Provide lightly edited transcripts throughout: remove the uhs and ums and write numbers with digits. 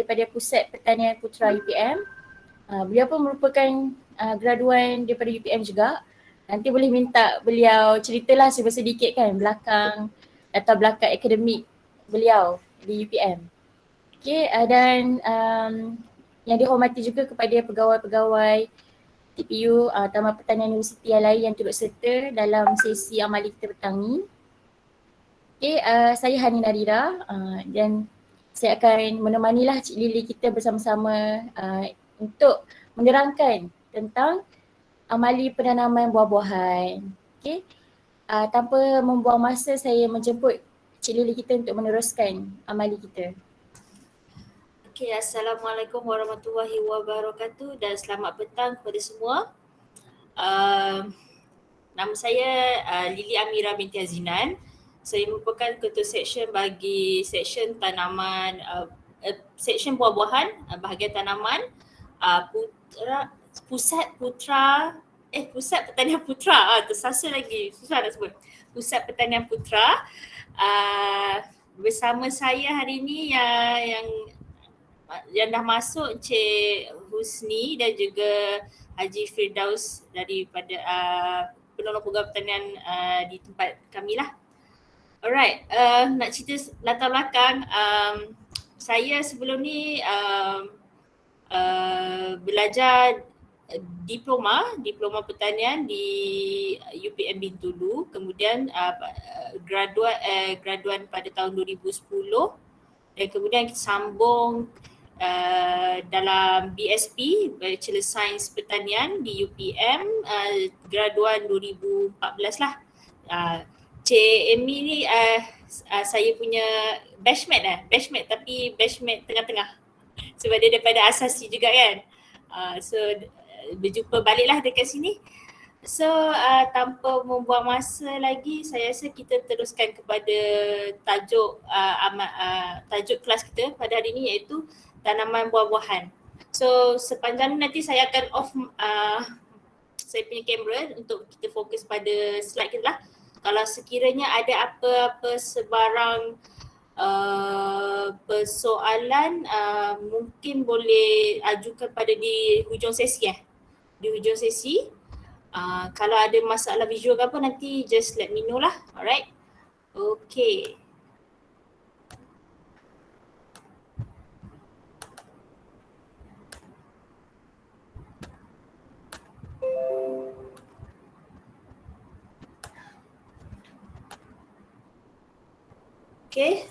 daripada Pusat Pertanian Putra UPM. Beliau pun merupakan graduan daripada UPM juga. Nanti boleh minta beliau ceritalah sedikit kan latar belakang akademik beliau di UPM. Okay, dan yang dihormati juga kepada pegawai-pegawai TPU Taman Pertanian Universiti yang lain yang turut serta dalam sesi amali kita petang ni. Okay, saya Hani Narira dan saya akan menemanilah Cik Lily kita bersama-sama untuk menerangkan tentang amali penanaman buah-buahan. Okay, tanpa membuang masa saya menjemput Cik Lily kita untuk meneruskan amali kita. Okay, Assalamualaikum warahmatullahi wabarakatuh dan selamat petang kepada semua. Nama saya Lily Amira binti Azinan. Saya merupakan ketua seksyen bagi seksyen tanaman, seksyen buah-buahan, bahagian tanaman, Pusat Pertanian Putra. Tersasa lagi, susah nak sebut. Pusat Pertanian Putra. Bersama saya hari ini yang dah masuk Encik Husni dan juga Haji Firdaus daripada penolong program pertanian di tempat kami lah. Alright, nak cerita latar belakang. Saya sebelum ni belajar diploma pertanian di UPM Bintulu, kemudian graduan pada tahun 2010 dan kemudian sambung dalam BSP, Bachelor Science Pertanian di UPM, graduan 2014 lah. Cik Amy ni saya punya batchmate tapi batchmate tengah-tengah sebab dia daripada asasi juga kan. So berjumpa baliklah dekat sini. So tanpa membuang masa lagi, saya rasa kita teruskan kepada tajuk kelas kita pada hari ini iaitu tanaman buah-buahan. So sepanjang nanti saya akan off saya punya kamera untuk kita fokus pada slide kita lah. Kalau sekiranya ada apa-apa sebarang persoalan, mungkin boleh ajukan pada di hujung sesi di hujung sesi. Kalau ada masalah visual ke apa, nanti just let me know lah. Alright. Okay. Okay,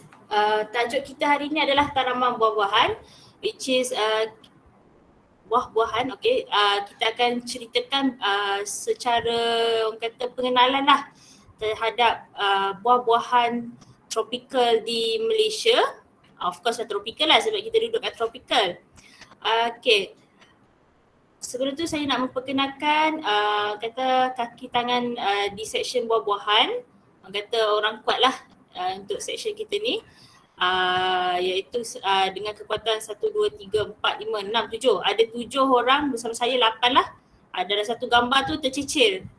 tajuk kita hari ini adalah tanaman buah-buahan, which is buah-buahan. Okay, kita akan ceritakan secara orang kata pengenalan lah terhadap buah-buahan tropical di Malaysia. Of course tropical lah sebab kita duduk kat tropical. Okay, sebelum tu saya nak memperkenalkan kata kaki tangan di seksyen buah-buahan. Orang kata orang kuat lah untuk seksyen kita ni, iaitu dengan kekuatan 1, 2, 3, 4, 5, 6, 7. Ada 7 orang bersama saya, 8 lah. Dalam satu gambar tu tercicir.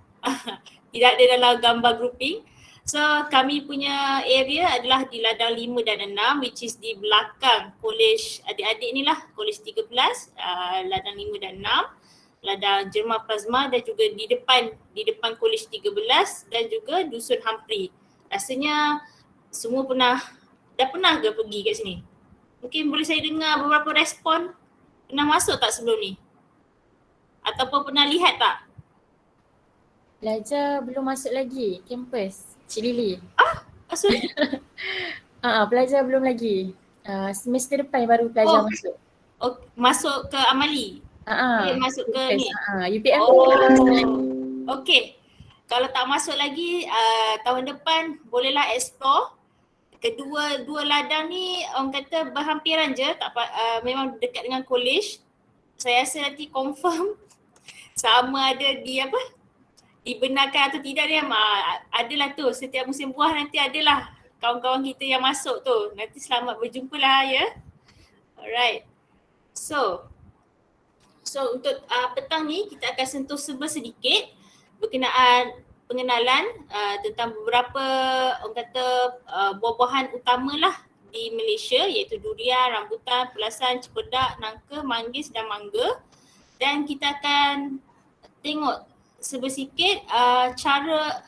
Tidak ada dalam gambar grouping. So kami punya area adalah di ladang 5 dan 6, which is di belakang kolej adik-adik ni lah, kolej 13, ladang 5 dan 6, ladang Jerman Plasma, dan juga di depan kolej 13 dan juga dusun Hampri. Rasanya semua dah pernah ke pergi kat sini? Mungkin boleh saya dengar beberapa respon. Pernah masuk tak sebelum ni? Ataupun pernah lihat tak? Pelajar belum masuk lagi kampus, Cik Lily. Sorry. Pelajar belum lagi. Semester depan baru pelajar masuk. Masuk ke amali? Masuk ke ni? UPM. Okay. Kalau tak masuk lagi, tahun depan bolehlah explore. Dua ladang ni orang kata berhampiran je, memang dekat dengan kolej. Saya rasa nanti confirm sama ada dibenarkan atau tidak dia. Adalah tu, setiap musim buah nanti adalah kawan-kawan kita yang masuk tu. Nanti selamat berjumpa lah ya. Alright. So untuk petang ni kita akan sentuh sedikit berkenaan pengenalan tentang beberapa orang kata buah-buahan utamalah di Malaysia iaitu durian, rambutan, pelasan, cempedak, nangka, manggis dan mangga. Dan kita akan tengok sebersikit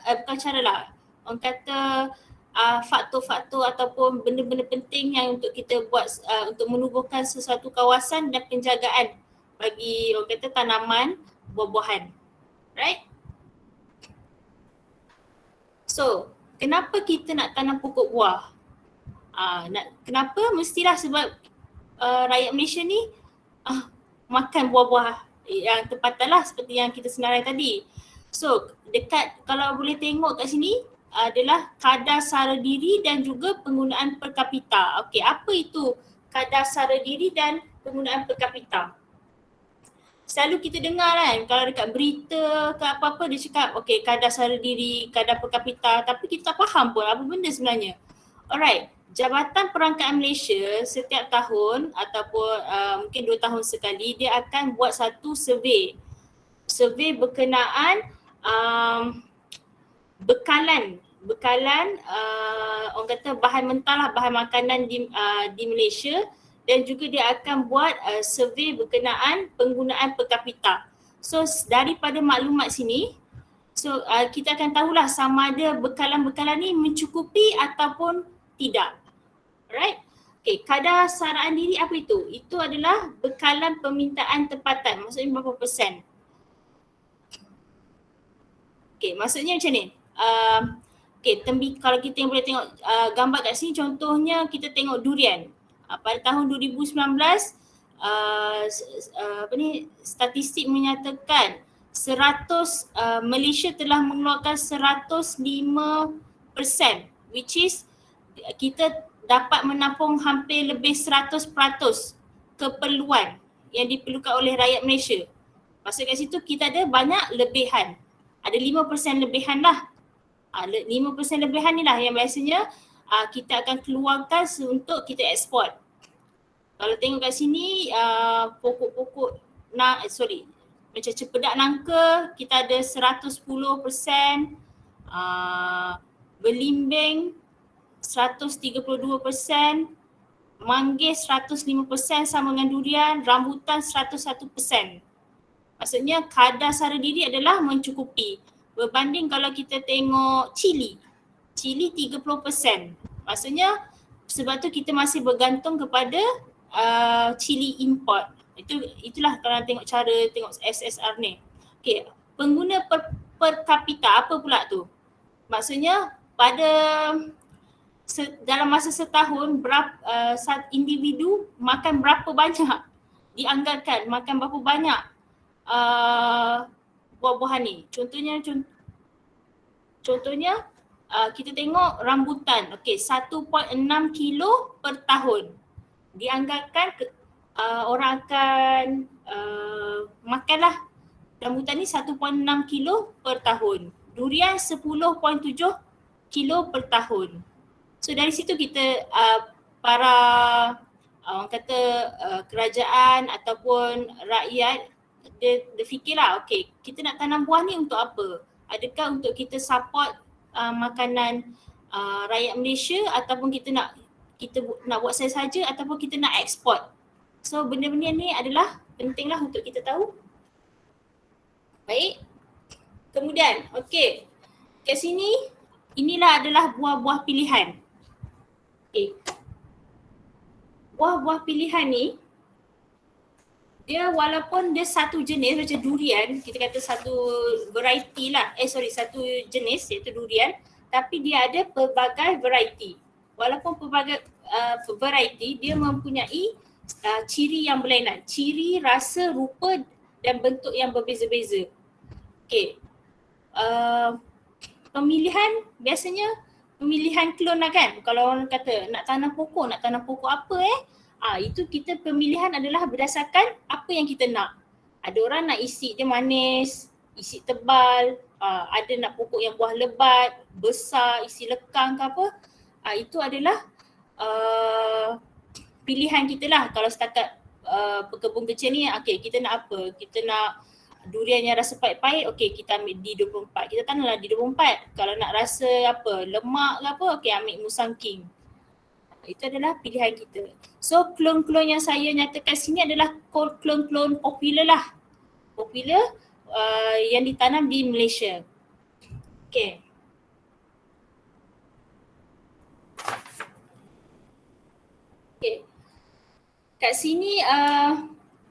bukan cara lah, orang kata faktor-faktor ataupun benda-benda penting yang untuk kita buat untuk menubuhkan sesuatu kawasan dan penjagaan bagi orang kata tanaman buah-buahan. Right? So, kenapa kita nak tanam pokok buah? Kenapa? Mestilah sebab rakyat Malaysia ni makan buah-buah yang tempatan lah seperti yang kita senarai tadi. So, dekat kalau boleh tengok kat sini adalah kadar sara diri dan juga penggunaan per kapita. Okey, apa itu kadar sara diri dan penggunaan per kapita? Selalu kita dengar kan kalau dekat berita ke apa-apa dia cakap okey kadar sara diri, kadar per kapita, tapi kita tak faham pun apa benda sebenarnya. Alright, Jabatan Perangkaan Malaysia setiap tahun ataupun mungkin 2 tahun sekali dia akan buat satu survey. Survey berkenaan bekalan orang kata bahan mentah lah, bahan makanan di Malaysia, dan juga dia akan buat survey berkenaan penggunaan per kapita. So daripada maklumat sini, so kita akan tahulah sama ada bekalan-bekalan ni mencukupi ataupun tidak. Alright. Okay, kadar saraan diri apa itu? Itu adalah bekalan permintaan tempatan, maksudnya berapa persen. Okay, maksudnya macam ni. Kalau kita yang boleh tengok gambar kat sini, contohnya kita tengok durian. Pada tahun 2019 statistik menyatakan 100 Malaysia telah mengeluarkan 105%, which is kita dapat menampung hampir lebih 100% keperluan yang diperlukan oleh rakyat Malaysia. Maksud kat situ kita ada banyak lebihan. Ada 5% lebihan lah. 5% lebihan ni lah yang biasanya kita akan keluarkan untuk kita ekspor. Kalau tengok kat sini pokok-pokok macam cempedak nangka kita ada 110%, belimbing 132%, manggis 105% sama dengan durian, rambutan 101%. Maksudnya kadar sara diri adalah mencukupi. Berbanding kalau kita tengok cili 30%. Maksudnya sebab tu kita masih bergantung kepada cili import. Itulah kalau tengok cara tengok SSR ni. Okey, pengguna per kapita apa pula tu? Maksudnya pada dalam masa setahun individu makan berapa banyak, dianggarkan makan berapa banyak buah-buahan ni. Contohnya kita tengok rambutan, okey 1.6 kilo per tahun. Dianggarkan orang akan makanlah rambutan ni 1.6 kilo per tahun. Durian 10.7 kilo per tahun. So dari situ kita para orang kata kerajaan ataupun rakyat dia fikirlah okey kita nak tanam buah ni untuk apa? Adakah untuk kita support makanan rakyat Malaysia ataupun kita nak buat saja ataupun kita nak ekspor. So benda-benda ni adalah pentinglah untuk kita tahu. Baik. Kemudian okey. Kat sini inilah adalah buah-buah pilihan. Okey. Buah-buah pilihan ni dia walaupun dia satu jenis macam durian, kita kata satu variety lah, satu jenis iaitu durian, tapi dia ada pelbagai variety. Walaupun pelbagai variety, dia mempunyai ciri yang berlainan, ciri, rasa, rupa dan bentuk yang berbeza-beza. Okey. Pemilihan biasanya pemilihan klon lah kan. Kalau orang kata nak tanam pokok apa itu kita pemilihan adalah berdasarkan apa yang kita nak. Ada orang nak isi dia manis, isi tebal, ada nak pokok yang buah lebat, besar, isi lekang ke apa. Itu adalah pilihan kita lah. Kalau setakat pekebun kecil ni, okay, kita nak apa? Kita nak durian yang rasa pahit-pahit, okay, kita ambil D24. Kita tanamlah D24. Kalau nak rasa apa, lemak ke apa, okay, ambil Musang King. Itu adalah pilihan kita. So klon-klon yang saya nyatakan sini adalah klon-klon popular lah. Popular yang ditanam di Malaysia. Okay. Okay. Kat sini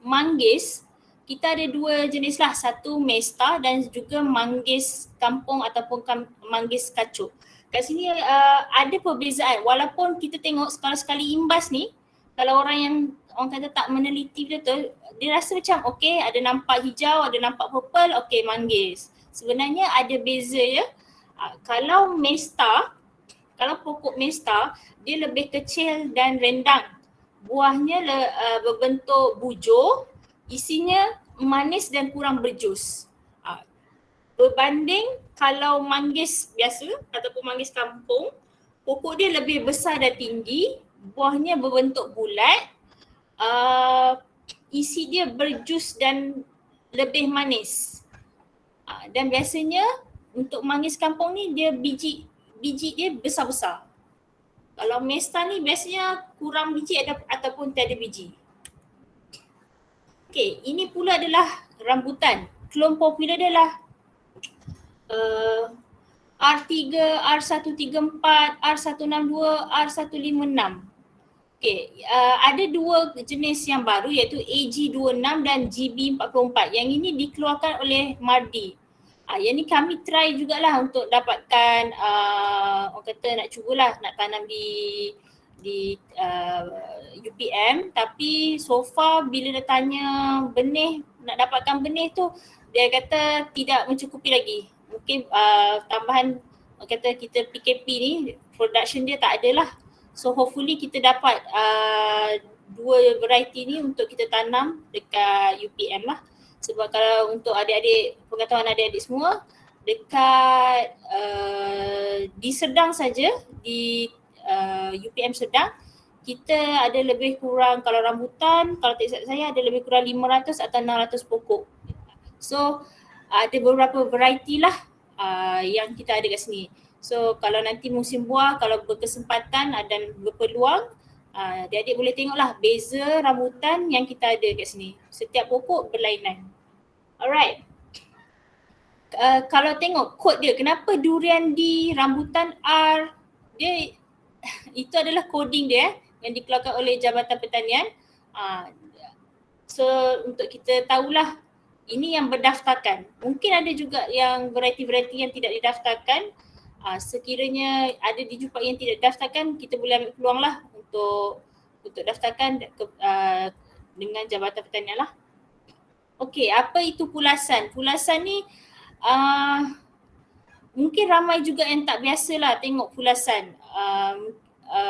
manggis, kita ada dua jenis lah. Satu Mesta dan juga manggis kampung ataupun manggis kacuk. Kat sini ada perbezaan. Walaupun kita tengok sekali-sekali imbas ni, kalau orang yang orang kata tak meneliti betul, dia rasa macam okay, ada nampak hijau, ada nampak purple, okay manggis. Sebenarnya ada beza ya. Kalau Mesta, kalau pokok Mesta, dia lebih kecil dan rendang. Buahnya berbentuk bujur, isinya manis dan kurang berjus. Berbanding kalau manggis biasa ataupun manggis kampung, pokok dia lebih besar dan tinggi, buahnya berbentuk bulat, isi dia berjus dan lebih manis. Dan biasanya untuk manggis kampung ni dia biji dia besar-besar. Kalau Mesta ni biasanya kurang biji ataupun tiada biji. Okay, ini pula adalah rambutan. Klon popular adalah R3, R134, R162, R156. Okay, ada dua jenis yang baru iaitu AG26 dan GB44. Yang ini dikeluarkan oleh Mardi. Yang ni kami try jugalah untuk dapatkan orang kata nak cubalah nak tanam di UPM, tapi so far bila dia tanya benih, nak dapatkan benih tu dia kata tidak mencukupi lagi. Mungkin tambahan orang kata kita PKP ni production dia tak ada lah. So hopefully kita dapat dua variety ni untuk kita tanam dekat UPM lah. Sebab kalau untuk adik-adik, pengetahuan adik-adik semua, dekat di Sedang saja, di UPM Sedang, kita ada lebih kurang, kalau rambutan, kalau tak silap saya ada lebih kurang 500 atau 600 pokok. So ada beberapa variety lah yang kita ada kat sini. So kalau nanti musim buah, kalau berkesempatan dan berpeluang, adik-adik boleh tengoklah beza rambutan yang kita ada kat sini. Setiap pokok berlainan. Alright. Kalau tengok kod dia, kenapa durian di rambutan R, dia itu adalah coding dia yang dikeluarkan oleh Jabatan Pertanian. So untuk kita tahulah ini yang berdaftarkan. Mungkin ada juga yang variety-variety yang tidak didaftarkan. Sekiranya ada di Jupak yang tidak didaftarkan, kita boleh ambil peluang lah untuk daftarkan dengan Jabatan Pertanian lah. Okey, apa itu pulasan? Pulasan ni mungkin ramai juga yang tak biasalah tengok pulasan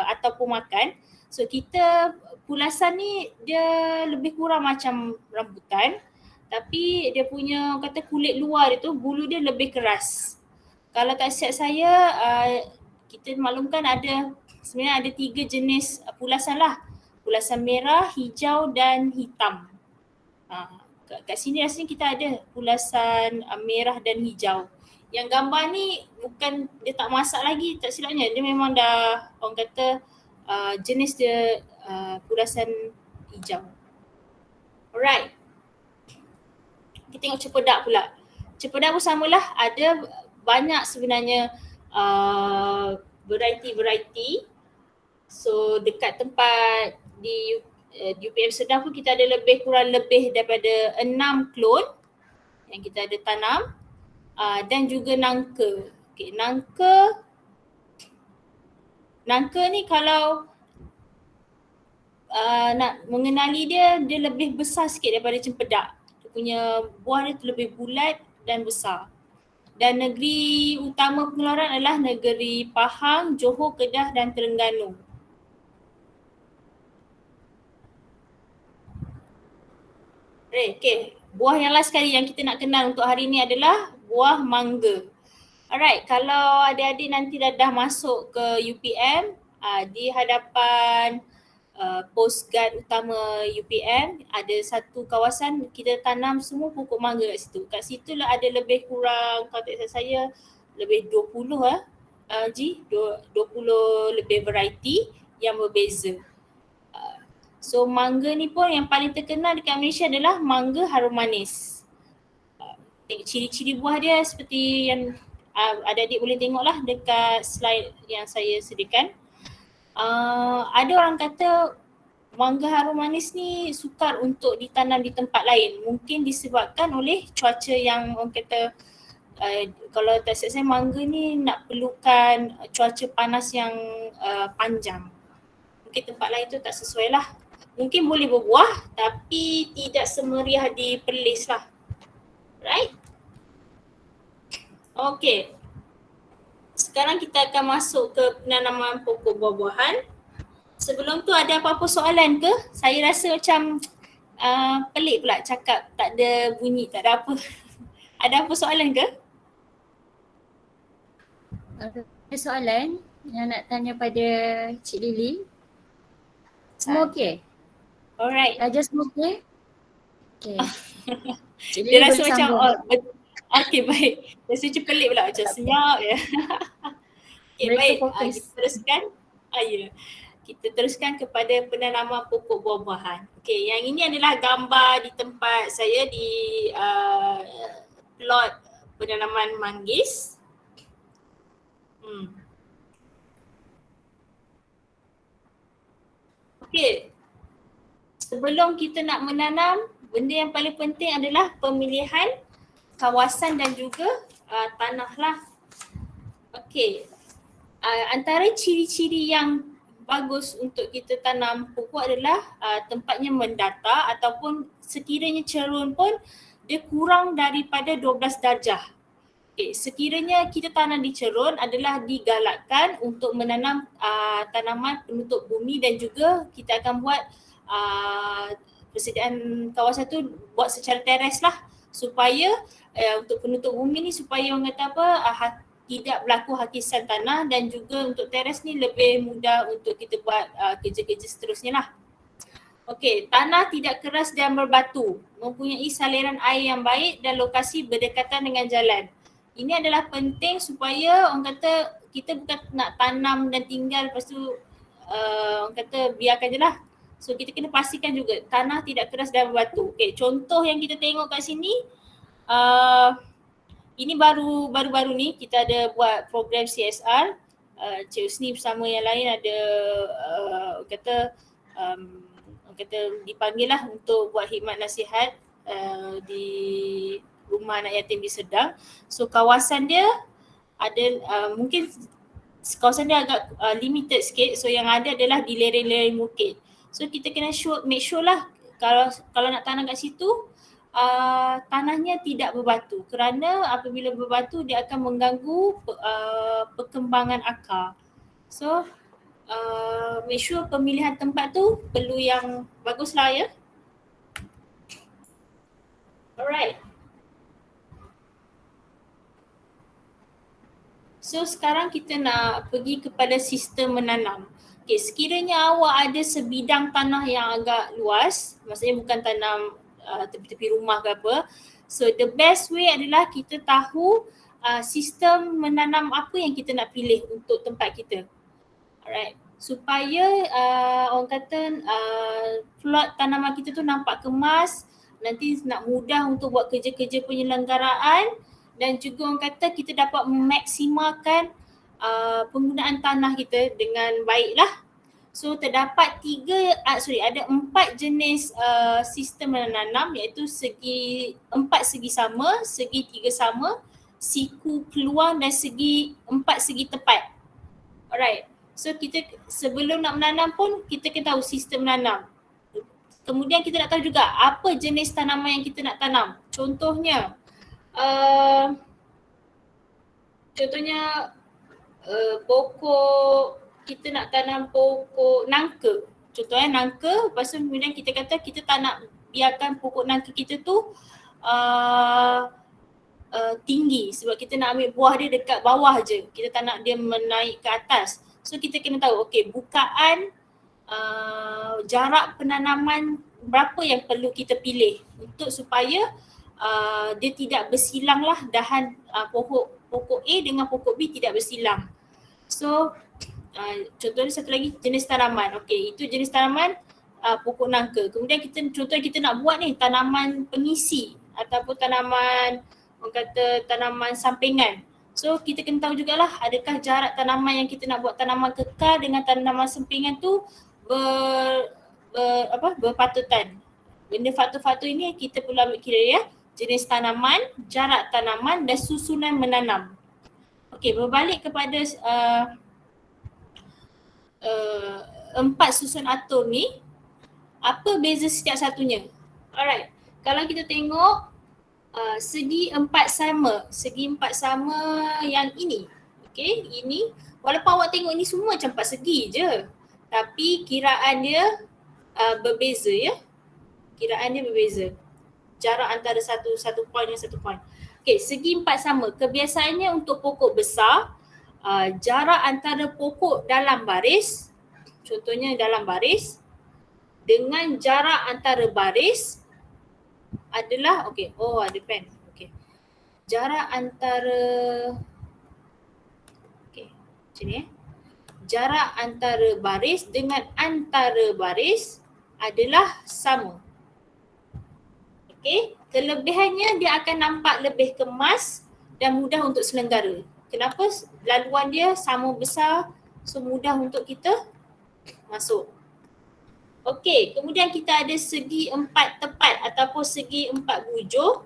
ataupun makan. So kita pulasan ni dia lebih kurang macam rambutan, tapi dia punya kata kulit luar dia tu, bulu dia lebih keras. Kalau tak silap saya, kita maklumkan sebenarnya ada 3 jenis pulasan lah. Pulasan merah, hijau dan hitam. Kat sini rasanya kita ada pulasan merah dan hijau. Yang gambar ni bukan, dia tak masak lagi tak silapnya. Dia memang dah orang kata jenis dia pulasan hijau. Alright. Kita tengok cempedak pula. Cempedak pun samalah, ada banyak sebenarnya variety. So dekat tempat di UPM Sedang pun kita ada lebih daripada 6 klon yang kita ada tanam, dan juga nangka. Okay, nangka ni kalau nak mengenali dia lebih besar sikit daripada cempedak. Dia punya buah dia tu lebih bulat dan besar. Dan negeri utama pengeluaran adalah negeri Pahang, Johor, Kedah dan Terengganu. Okay, buah yang last sekali yang kita nak kenal untuk hari ni adalah buah mangga. Alright, kalau adik-adik nanti dah masuk ke UPM, di hadapan postguard utama UPM, ada satu kawasan kita tanam semua pokok mangga kat situ. Kat situ lah ada lebih kurang, kalau tak salah saya, lebih 20 20 lebih variety yang berbeza. So mangga ni pun yang paling terkenal dekat Malaysia adalah mangga harum manis. Ciri-ciri buah dia seperti yang adik-adik boleh tengoklah dekat slide yang saya sediakan. Ada orang kata mangga harum manis ni sukar untuk ditanam di tempat lain. Mungkin disebabkan oleh cuaca yang orang kata kalau tak silap saya mangga ni nak perlukan cuaca panas yang panjang. Mungkin tempat lain tu tak sesuai lah. Mungkin boleh berbuah tapi tidak semeriah di Perlis lah. Right? Okay. Sekarang kita akan masuk ke penanaman pokok buah-buahan. Sebelum tu ada apa-apa soalan ke? Saya rasa macam pelik pula cakap tak ada bunyi, tak ada apa. Ada apa soalan ke? Ada soalan yang nak tanya pada Cik Lily. Semua okey? Alright. Raja semua okey? Okey. Cik Dia Lily rasa boleh macam sambung. okey baik. Rasa macam pelik pula macam senyap ya. Okey Mereka baik. fokus. Kita teruskan. Ya. Kita teruskan kepada penanaman pokok buah-buahan. Okey, yang ini adalah gambar di tempat saya di plot penanaman manggis. Okey. Sebelum kita nak menanam, benda yang paling penting adalah pemilihan kawasan dan juga tanah lah. Okey. Antara ciri-ciri yang bagus untuk kita tanam pokok adalah tempatnya mendatar ataupun sekiranya cerun pun dia kurang daripada 12 darjah. Okay, sekiranya kita tanam di cerun adalah digalakkan untuk menanam tanaman penutup bumi dan juga kita akan buat persediaan kawasan tu buat secara teres lah supaya untuk penutup bumi ni supaya orang kata apa tidak berlaku hakisan tanah dan juga untuk teres ni lebih mudah untuk kita buat kerja-kerja seterusnya lah. Okey, tanah tidak keras dan berbatu, mempunyai saliran air yang baik dan lokasi berdekatan dengan jalan. Ini adalah penting supaya orang kata kita bukan nak tanam dan tinggal lepas tu orang kata biarkan je lah. So kita kena pastikan juga tanah tidak keras dan berbatu. Okey, contoh yang kita tengok kat sini ini baru-baru ni kita ada buat program CSR. Cik Husni bersama yang lain ada orang kata dipanggil lah untuk buat khidmat nasihat di rumah anak yatim di Sedang. So kawasan dia ada mungkin kawasan dia agak limited sikit. So yang ada adalah di lereng-lereng bukit. So kita kena make sure lah kalau nak tanam kat situ tanahnya tidak berbatu kerana apabila berbatu dia akan mengganggu perkembangan akar. So make sure pemilihan tempat tu perlu yang bagus lah ya. Alright. So sekarang kita nak pergi kepada sistem menanam. Okay, sekiranya awak ada sebidang tanah yang agak luas, maksudnya bukan tanam tepi-tepi rumah ke apa. So the best way adalah kita tahu sistem menanam apa yang kita nak pilih untuk tempat kita. Alright. Supaya orang kata plot tanaman kita tu nampak kemas, nanti nak mudah untuk buat kerja-kerja penyelenggaraan dan juga orang kata kita dapat memaksimalkan penggunaan tanah kita dengan baiklah. So terdapat ada 4 jenis sistem menanam iaitu empat segi sama, segi 3 sama, siku peluang dan 4 segi tepat. Alright. So kita sebelum nak menanam pun kita kena tahu sistem menanam. Kemudian kita nak tahu juga apa jenis tanaman yang kita nak tanam. Contohnya pokok, kita nak tanam pokok nangka. Contohnya nangka, lepas tu kemudian kita kata kita tak nak biarkan pokok nangka kita tu tinggi sebab kita nak ambil buah dia dekat bawah je. Kita tak nak dia menaik ke atas. So kita kena tahu bukaan jarak penanaman berapa yang perlu kita pilih untuk supaya dia tidak bersilang lah dahan pokok A dengan pokok B tidak bersilang. So contohnya satu lagi jenis tanaman. Okey, itu jenis tanaman pokok nangka. Kemudian contohnya kita nak buat ni tanaman pengisi ataupun tanaman orang kata tanaman sampingan. So kita kena tahu jugalah adakah jarak tanaman yang kita nak buat tanaman kekal dengan tanaman sampingan tu berpatutan. Benda faktor-faktor ini kita perlu ambil kira ya. Jenis tanaman, jarak tanaman dan susunan menanam. Okey, berbalik kepada 4 susun atur ni, apa beza setiap satunya? Alright, kalau kita tengok segi 4 sama, yang ini. Okey, ini walaupun awak tengok ini semua macam 4 segi je, tapi kiraan dia berbeza ya. Kiraan dia berbeza. Jarak antara satu poin dengan satu poin. Okey, segi 4 sama. Kebiasaannya untuk pokok besar, jarak antara pokok dalam baris, contohnya dalam baris, dengan jarak antara baris adalah, okey, ada pen. Okey. Jarak antara, okey, macam ni jarak antara baris dengan antara baris adalah sama. Okey, kelebihannya dia akan nampak lebih kemas dan mudah untuk selenggara. Kenapa? Laluan dia sama besar, so mudah untuk kita masuk. Okey, kemudian kita ada segi 4 tepat ataupun segi 4 bujur.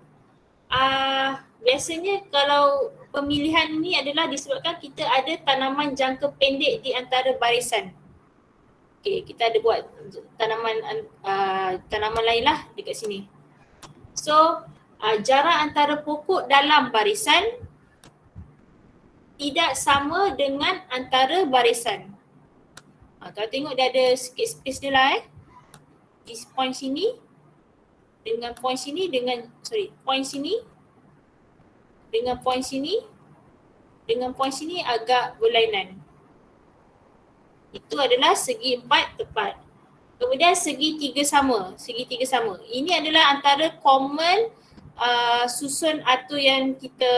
Biasanya kalau pemilihan ni adalah disebabkan kita ada tanaman jangka pendek di antara barisan. Okey, kita ada buat tanaman lain lah dekat sini. So, jarak antara pokok dalam barisan tidak sama dengan antara barisan. Kalau tengok dia ada sikit space dia lah di point sini dengan point sini point sini dengan point sini dengan point sini agak berlainan. Itu adalah segi 4 tepat. Kemudian segi 3 sama. Ini adalah antara common susun atur yang kita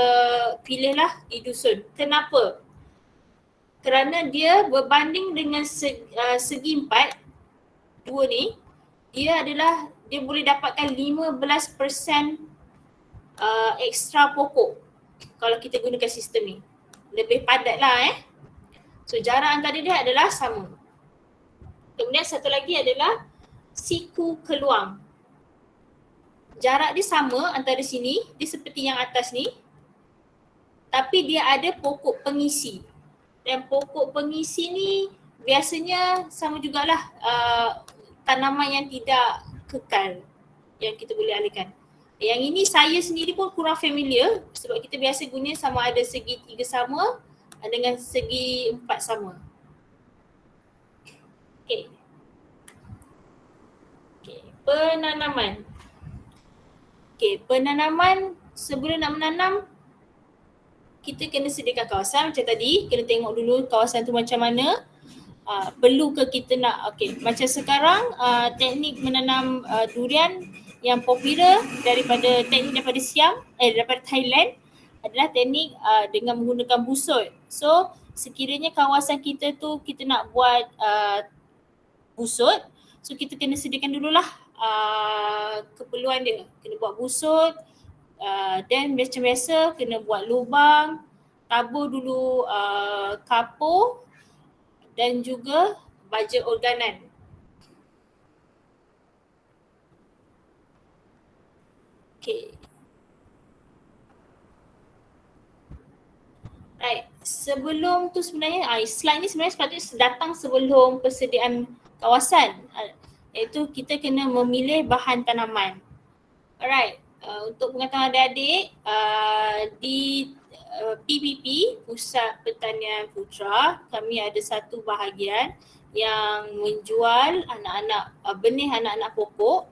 pilih lah di dusun. Kenapa? Kerana dia berbanding dengan segi 4, dua ni, dia boleh dapatkan 15% ekstra pokok kalau kita gunakan sistem ni. Lebih padat lah So jarak antara dia adalah sama. Kemudian satu lagi adalah siku keluang. Jarak dia sama antara sini, dia seperti yang atas ni. Tapi dia ada pokok pengisi. Dan pokok pengisi ni biasanya sama jugalah tanaman yang tidak kekal yang kita boleh alihkan. Yang ini saya sendiri pun kurang familiar sebab kita biasa guna sama ada segi 3 sama dengan segi 4 sama. Okey. Penanaman. Penanaman sebelum nak menanam kita kena sediakan kawasan macam tadi, kena tengok dulu kawasan tu macam mana. Perlu ke kita nak, macam sekarang teknik menanam durian yang popular daripada Siam, daripada Thailand adalah teknik dengan menggunakan busut. So sekiranya kawasan kita tu kita nak buat busut, so kita kena sediakan dululah keperluan dia. Kena buat busut, dan macam biasa kena buat lubang, tabur dulu kapur dan juga baja organan. Right. Sebelum tu sebenarnya slide ni sebenarnya sepatutnya datang sebelum persediaan kawasan, iaitu kita kena memilih bahan tanaman. Alright, untuk pengetahuan adik-adik, di PPP, Pusat Pertanian Putra, kami ada satu bahagian yang menjual benih anak-anak pokok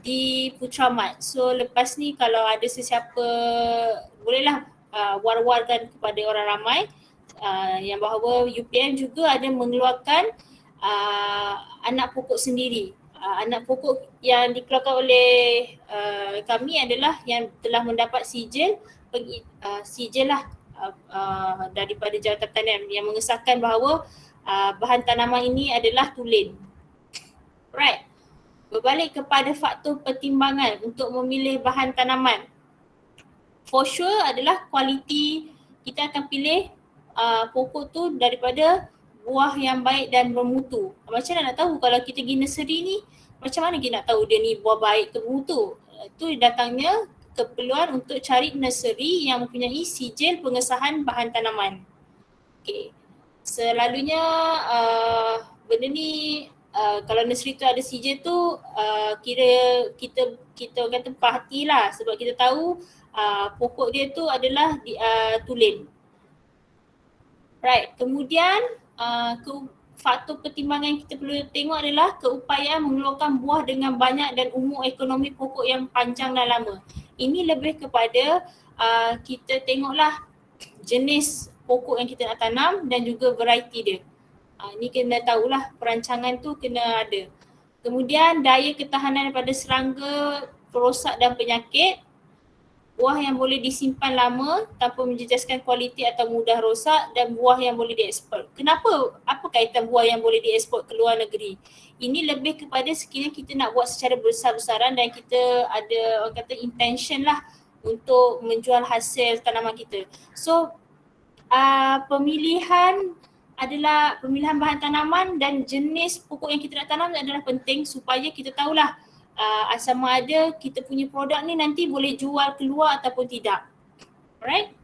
di Putra Mart. So lepas ni kalau ada sesiapa, bolehlah war-warkan kepada orang ramai yang bahawa UPM juga ada mengeluarkan anak pokok sendiri. Anak pokok yang dikeluarkan oleh kami adalah yang telah mendapat sijil daripada Jawatan Tanian yang mengesahkan bahawa bahan tanaman ini adalah tulen. Right. Berbalik kepada faktor pertimbangan untuk memilih bahan tanaman. For sure adalah kualiti. Kita akan pilih pokok tu daripada buah yang baik dan bermutu. Macam mana nak tahu kalau kita pergi nursery ni, macam mana kita nak tahu dia ni buah baik ke bermutu? Itu datangnya keperluan untuk cari nursery yang mempunyai sijil pengesahan bahan tanaman. Okay. Selalunya benda ni kalau nursery tu ada sijil tu kira kita kata perhatilah sebab kita tahu pokok dia tu adalah tulen. Right, kemudian faktor pertimbangan yang kita perlu tengok adalah keupayaan mengeluarkan buah dengan banyak dan umur ekonomi pokok yang panjang dan lama. Ini lebih kepada kita tengoklah jenis pokok yang kita nak tanam dan juga variety dia. Ini kena tahulah, perancangan tu kena ada. Kemudian daya ketahanan daripada serangga, perosak dan penyakit. Buah yang boleh disimpan lama tanpa menjejaskan kualiti atau mudah rosak dan buah yang boleh diekspor. Kenapa? Apa kaitan buah yang boleh diekspor ke luar negeri? Ini lebih kepada sekiranya kita nak buat secara besar-besaran dan kita ada orang kata intention lah untuk menjual hasil tanaman kita. So pemilihan bahan tanaman dan jenis pokok yang kita nak tanam adalah penting supaya kita tahulah sama ada kita punya produk ni nanti boleh jual keluar ataupun tidak. Alright?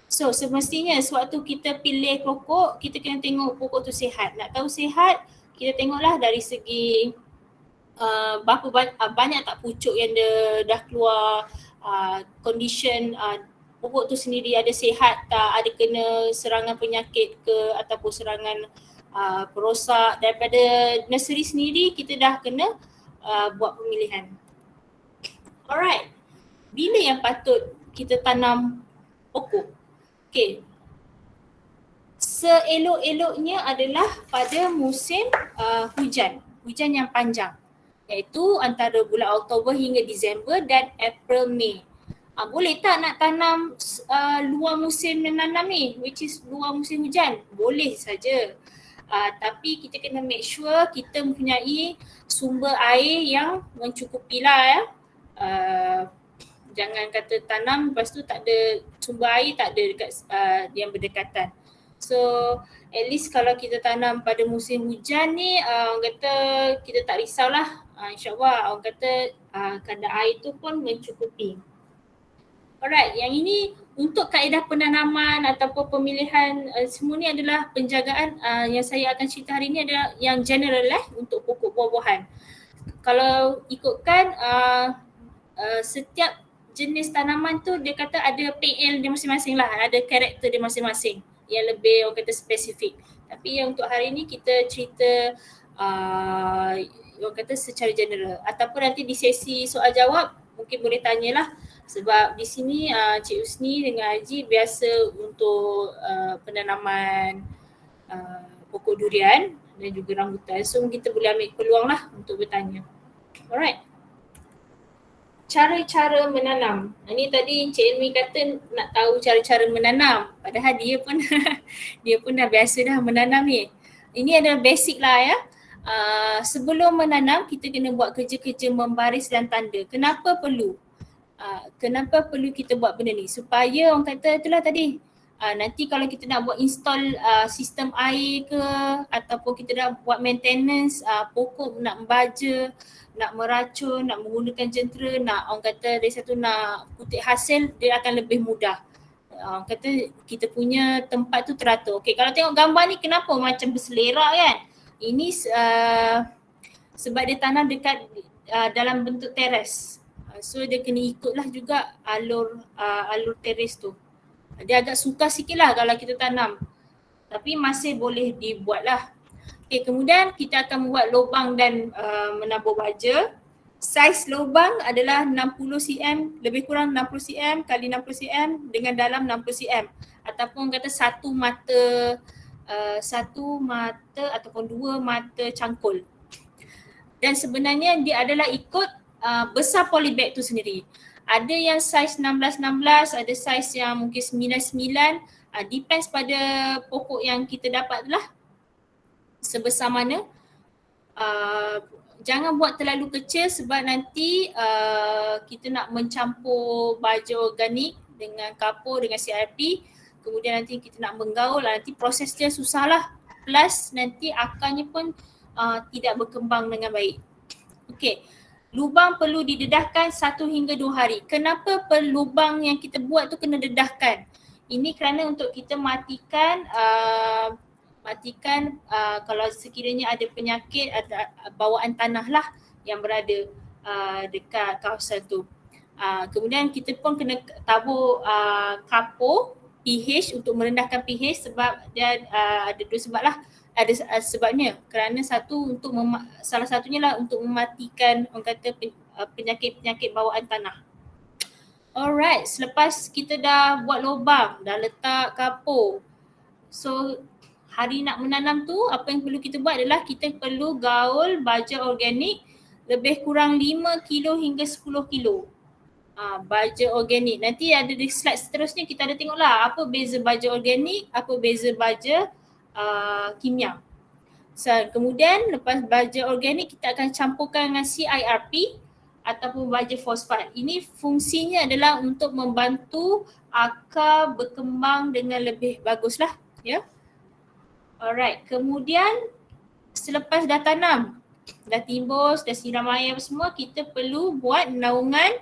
So semestinya sewaktu kita pilih pokok, kita kena tengok pokok tu sihat. Nak tahu sihat, kita tengoklah dari segi berapa banyak tak pucuk yang dia dah keluar, condition pokok tu sendiri ada sihat tak, ada kena serangan penyakit ke ataupun serangan perosak. Daripada nursery sendiri kita dah kena buat pemilihan. Alright. Bila yang patut kita tanam pokok? Okay. Seelok-eloknya adalah pada musim hujan yang panjang, iaitu antara bulan Oktober hingga Disember dan April, Mei. Boleh tak nak tanam luar musim menanam ni, which is luar musim hujan? Boleh saja. Tapi kita kena make sure kita mempunyai sumber air yang mencukupi lah ya. Jangan kata tanam lepas tu tak ada sumber air, tak ada dekat yang berdekatan. So at least kalau kita tanam pada musim hujan ni orang kata kita tak risaulah. InsyaAllah orang kata kadar air tu pun mencukupi. Alright, yang ini untuk kaedah penanaman ataupun pemilihan semua ni adalah penjagaan yang saya akan cerita hari ni adalah yang general untuk pokok buah-buahan. Kalau ikutkan setiap jenis tanaman tu dia kata ada PL dia masing-masing lah, ada karakter dia masing-masing yang lebih orang kata spesifik. Tapi yang untuk hari ni kita cerita orang kata secara general, ataupun nanti di sesi soal jawab mungkin boleh tanyalah. Sebab di sini Cik Husni dengan Haji biasa untuk penanaman pokok durian dan juga rambutan. So kita boleh ambil peluang lah untuk bertanya. Alright. Cara-cara menanam. Ini tadi Cik Elmi kata nak tahu cara-cara menanam. Padahal dia pun dah biasa dah menanam ni. Ini adalah basic lah ya. Sebelum menanam kita kena buat kerja-kerja membaris dan tanda. Kenapa perlu kita buat benda ni? Supaya orang kata itulah tadi, nanti kalau kita nak buat install sistem air ke ataupun kita nak buat maintenance pokok, nak membaja, nak meracun, nak menggunakan jentera, nak orang kata dari satu nak kutip hasil, dia akan lebih mudah. Orang kata kita punya tempat tu teratur. Okay, kalau tengok gambar ni kenapa macam berselerak kan? Ini sebab dia tanam dekat dalam bentuk teres. So dia kena ikutlah juga alur teres tu. Dia agak sukar sikit lah kalau kita tanam. Tapi masih boleh dibuat lah. Okay, kemudian kita akan membuat lubang dan menabur baja. Saiz lubang adalah 60 cm, lebih kurang 60 cm kali 60 cm dengan dalam 60 cm. Ataupun kata satu mata ataupun dua mata cangkul. Dan sebenarnya dia adalah ikut besar polybag tu sendiri. Ada yang saiz 16-16, ada saiz yang mungkin 9-9, Depends pada pokok yang kita dapat lah sebesar mana. Jangan buat terlalu kecil sebab nanti kita nak mencampur baja organik dengan kapur dengan CRP, kemudian nanti kita nak menggaul, nanti proses dia susah lah, plus nanti akarnya pun tidak berkembang dengan baik. Okey, lubang perlu didedahkan 1 hingga 2 hari. Kenapa lubang yang kita buat tu kena dedahkan? Ini kerana untuk kita matikan kalau sekiranya ada penyakit, ada bawaan tanah lah yang berada dekat kawasan tu. Kemudian kita pun kena tabur kapur pH untuk merendahkan pH sebab dia ada dua sebab lah. Ada sebabnya, kerana salah satunya lah untuk mematikan orang kata penyakit-penyakit bawaan tanah. Alright, selepas kita dah buat lubang, dah letak kapur, so hari nak menanam tu apa yang perlu kita buat adalah kita perlu gaul baja organik lebih kurang 5 kilo hingga 10 kilo. Baja organik. Nanti ada di slide seterusnya kita ada tengoklah apa beza baja organik, apa beza baja kimia. So, kemudian lepas baja organik kita akan campurkan dengan CIRP ataupun baja fosfat. Ini fungsinya adalah untuk membantu akar berkembang dengan lebih baguslah, ya. Alright, kemudian selepas dah tanam, dah timbus, dah siram air semua, kita perlu buat naungan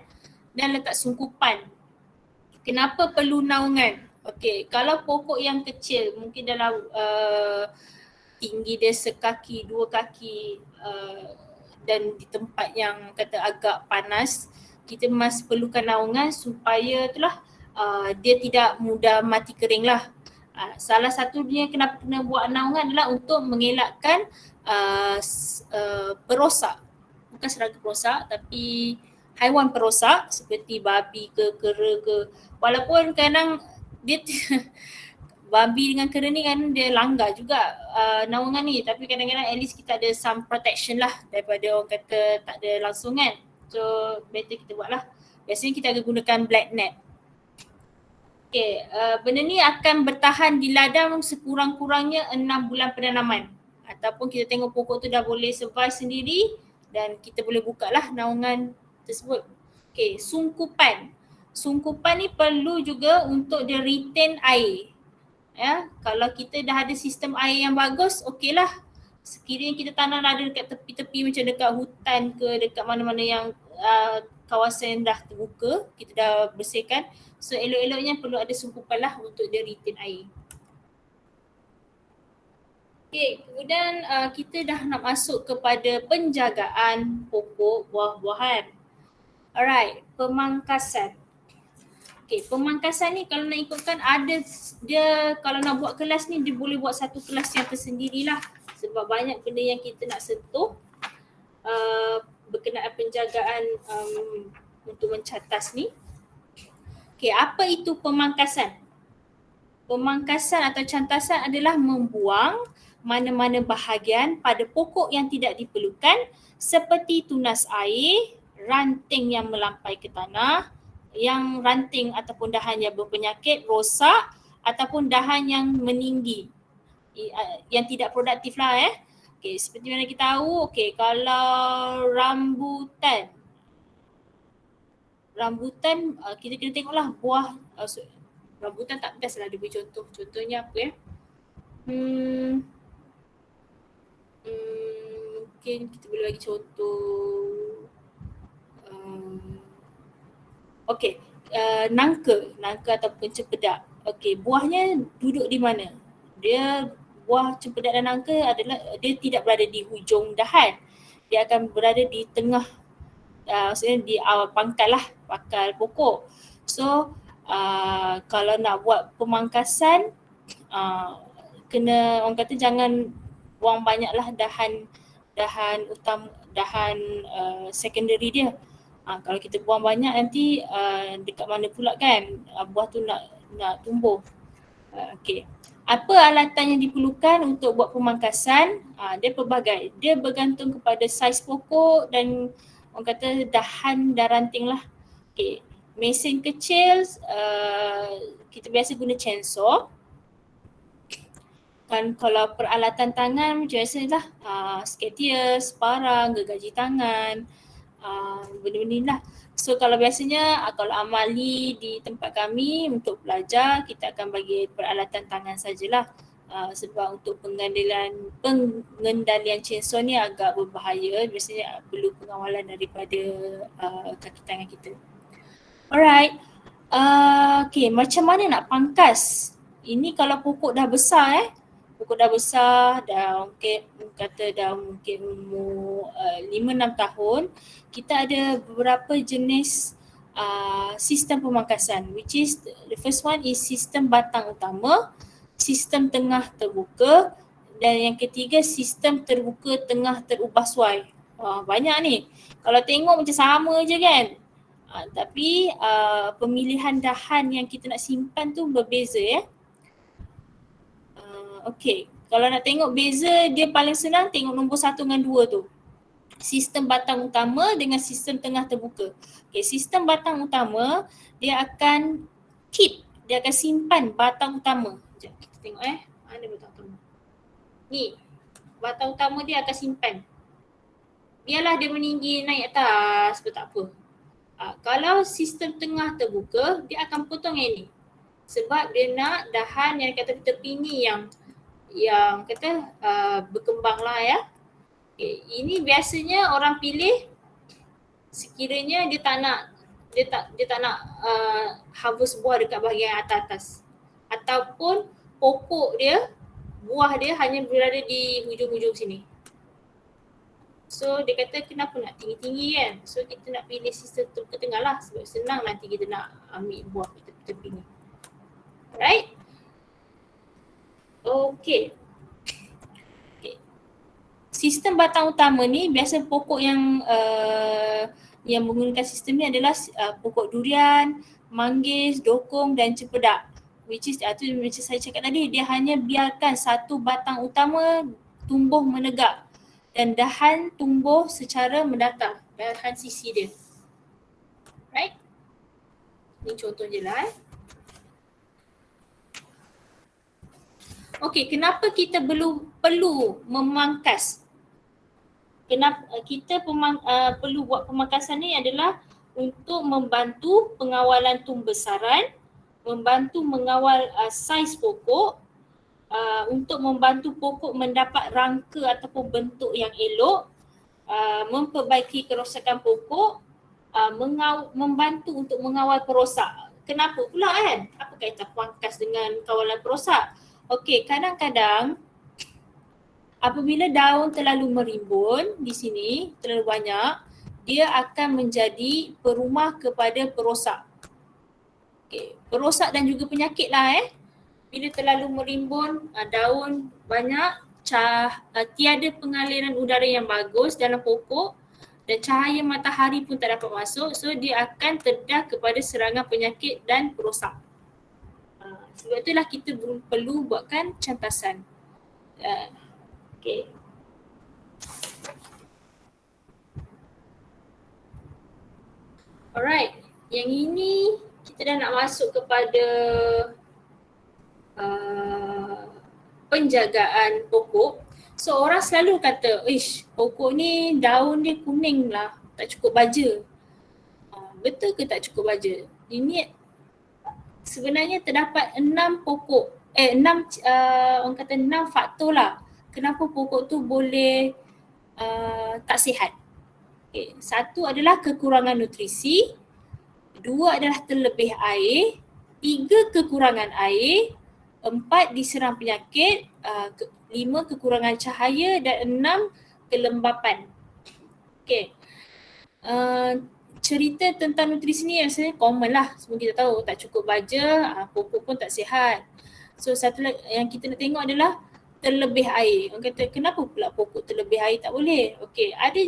dan letak sungkupan. Kenapa perlu naungan? Okey, kalau pokok yang kecil mungkin dalam tinggi dia sekaki, 2 kaki dan di tempat yang kata agak panas, kita masih perlukan naungan supaya itulah dia tidak mudah mati kering lah. Salah satunya kenapa kena buat naungan adalah untuk mengelakkan perosak. Bukan serangga perosak tapi haiwan perosak seperti babi ke kera ke. Walaupun kadang dia babi dengan kera ni kan dia langgar juga naungan ni, tapi kadang-kadang at least kita ada some protection lah daripada orang kata tak ada langsung kan. So better kita buat lah. Biasanya kita akan gunakan black net. Okay, benda ni akan bertahan di ladang sekurang-kurangnya 6 bulan penanaman. Ataupun kita tengok pokok tu dah boleh survive sendiri dan kita boleh buka lah naungan tersebut. Okay, sungkupan. Sungkupan ni perlu juga untuk dia retain air. Ya, kalau kita dah ada sistem air yang bagus, okey lah. Sekiranya kita tanam ada dekat tepi-tepi macam dekat hutan ke, dekat mana-mana yang kawasan yang dah terbuka, kita dah bersihkan. So elok-eloknya perlu ada sungkupan lah untuk dia retain air. Okay, kemudian kita dah nak masuk kepada penjagaan pokok buah-buahan. Alright, pemangkasan. Okay, pemangkasan ni kalau nak ikutkan ada dia, kalau nak buat kelas ni dia boleh buat satu kelas yang tersendirilah sebab banyak benda yang kita nak sentuh berkenaan penjagaan untuk mencatas ni. Okay, apa itu pemangkasan? Pemangkasan atau cantasan adalah membuang mana-mana bahagian pada pokok yang tidak diperlukan seperti tunas air, ranting yang melampai ke tanah, yang ranting ataupun dahan yang berpenyakit, rosak ataupun dahan yang meninggi, yang tidak produktif lah Okay, seperti mana kita tahu, okay, kalau rambutan kita kena tengoklah buah, rambutan tak best lah dia beri contoh. Contohnya apa ya? Mungkin kita boleh bagi contoh. Okey, nangka ataupun cempedak. Okey, buahnya duduk di mana? Buah cempedak dan nangka adalah dia tidak berada di hujung dahan. Dia akan berada di tengah, maksudnya di awal pangkal lah, pangkal pokok. So kalau nak buat pemangkasan, kena orang kata jangan buang banyaklah dahan utama, dahan secondary dia. Kalau kita buang banyak nanti dekat mana pula kan buah tu nak tumbuh. Okey. Apa alatan yang diperlukan untuk buat pemangkasan? Dia pelbagai. Dia bergantung kepada saiz pokok dan orang kata dahan dan ranting lah. Okey. Mesin kecil kita biasa guna chainsaw. Kan kalau peralatan tangan macam biasalah sketius, parang, gergaji tangan, benda-benda ni lah. So kalau biasanya kalau amali di tempat kami untuk belajar, kita akan bagi peralatan tangan sajalah. Sebab untuk pengendalian chainsaw ni agak berbahaya, biasanya perlu pengawalan daripada kaki tangan kita. Alright. Okay, macam mana nak pangkas? Ini kalau pokok dah besar pokok dah besar, dah mungkin umur 5-6 tahun, kita ada beberapa jenis sistem pemangkasan, which is the first one is sistem batang utama, sistem tengah terbuka, dan yang ketiga sistem terbuka tengah terubah suai. Banyak ni. Kalau tengok macam sama je kan. Tapi pemilihan dahan yang kita nak simpan tu berbeza Okay, kalau nak tengok beza, dia paling senang tengok nombor 1 dengan 2 tu. Sistem batang utama dengan sistem tengah terbuka. Okay, sistem batang utama, dia akan dia akan simpan batang utama. Sekejap, kita tengok mana batang utama. Ni, batang utama dia akan simpan. Biarlah dia meninggi naik atas, tak apa. Kalau sistem tengah terbuka, dia akan potong yang ni. Sebab dia nak dahan yang kata tepi ni yang kata berkembang lah Okay, ini biasanya orang pilih sekiranya dia tak nak harvest buah dekat bahagian atas ataupun pokok dia, buah dia hanya berada di hujung-hujung sini. So dia kata kenapa nak tinggi-tinggi kan? So kita nak pilih sistem ke tengah lah sebab senang nanti kita nak ambil buah tepi ni. Alright? Okay. Sistem batang utama ni biasa pokok yang menggunakan sistem ni adalah pokok durian, manggis, dokong dan cempedak. Which is tu macam saya cakap tadi, dia hanya biarkan satu batang utama tumbuh menegak dan dahan tumbuh secara mendatar, dahan sisi dia. Right? Ni contoh je lah Okay, kenapa kita perlu memangkas? Kenapa kita perlu buat pemangkasan ni adalah untuk membantu pengawalan tumbesaran, membantu mengawal saiz pokok, untuk membantu pokok mendapat rangka ataupun bentuk yang elok, memperbaiki kerosakan pokok, membantu untuk mengawal perosak. Kenapa pula kan? Apa kaitan pangkas dengan kawalan perosak? Okey, kadang-kadang apabila daun terlalu merimbun di sini, terlalu banyak, dia akan menjadi perumah kepada perosak. Okey, perosak dan juga penyakit lah Bila terlalu merimbun, daun banyak, tiada pengaliran udara yang bagus dalam pokok dan cahaya matahari pun tak dapat masuk, so dia akan terdedah kepada serangan penyakit dan perosak. Sebab itulah kita perlu buatkan cantasan. Okay. Alright, yang ini kita dah nak masuk kepada penjagaan pokok. So orang selalu kata, pokok ni daun dia kuning lah, tak cukup baja. Betul ke tak cukup baja? Ini sebenarnya terdapat 6 pokok, 6 orang kata 6 faktor lah kenapa pokok tu boleh tak sihat. Okay. 1 adalah kekurangan nutrisi, 2 adalah terlebih air, 3 kekurangan air, 4 diserang penyakit, 5 kekurangan cahaya dan 6 kelembapan. Okay. Cerita tentang nutrisi ni rasanya common lah, semua kita tahu tak cukup baja, pokok pun tak sihat. So satu yang kita nak tengok adalah terlebih air. Orang kata kenapa pula pokok terlebih air tak boleh? Okey, ada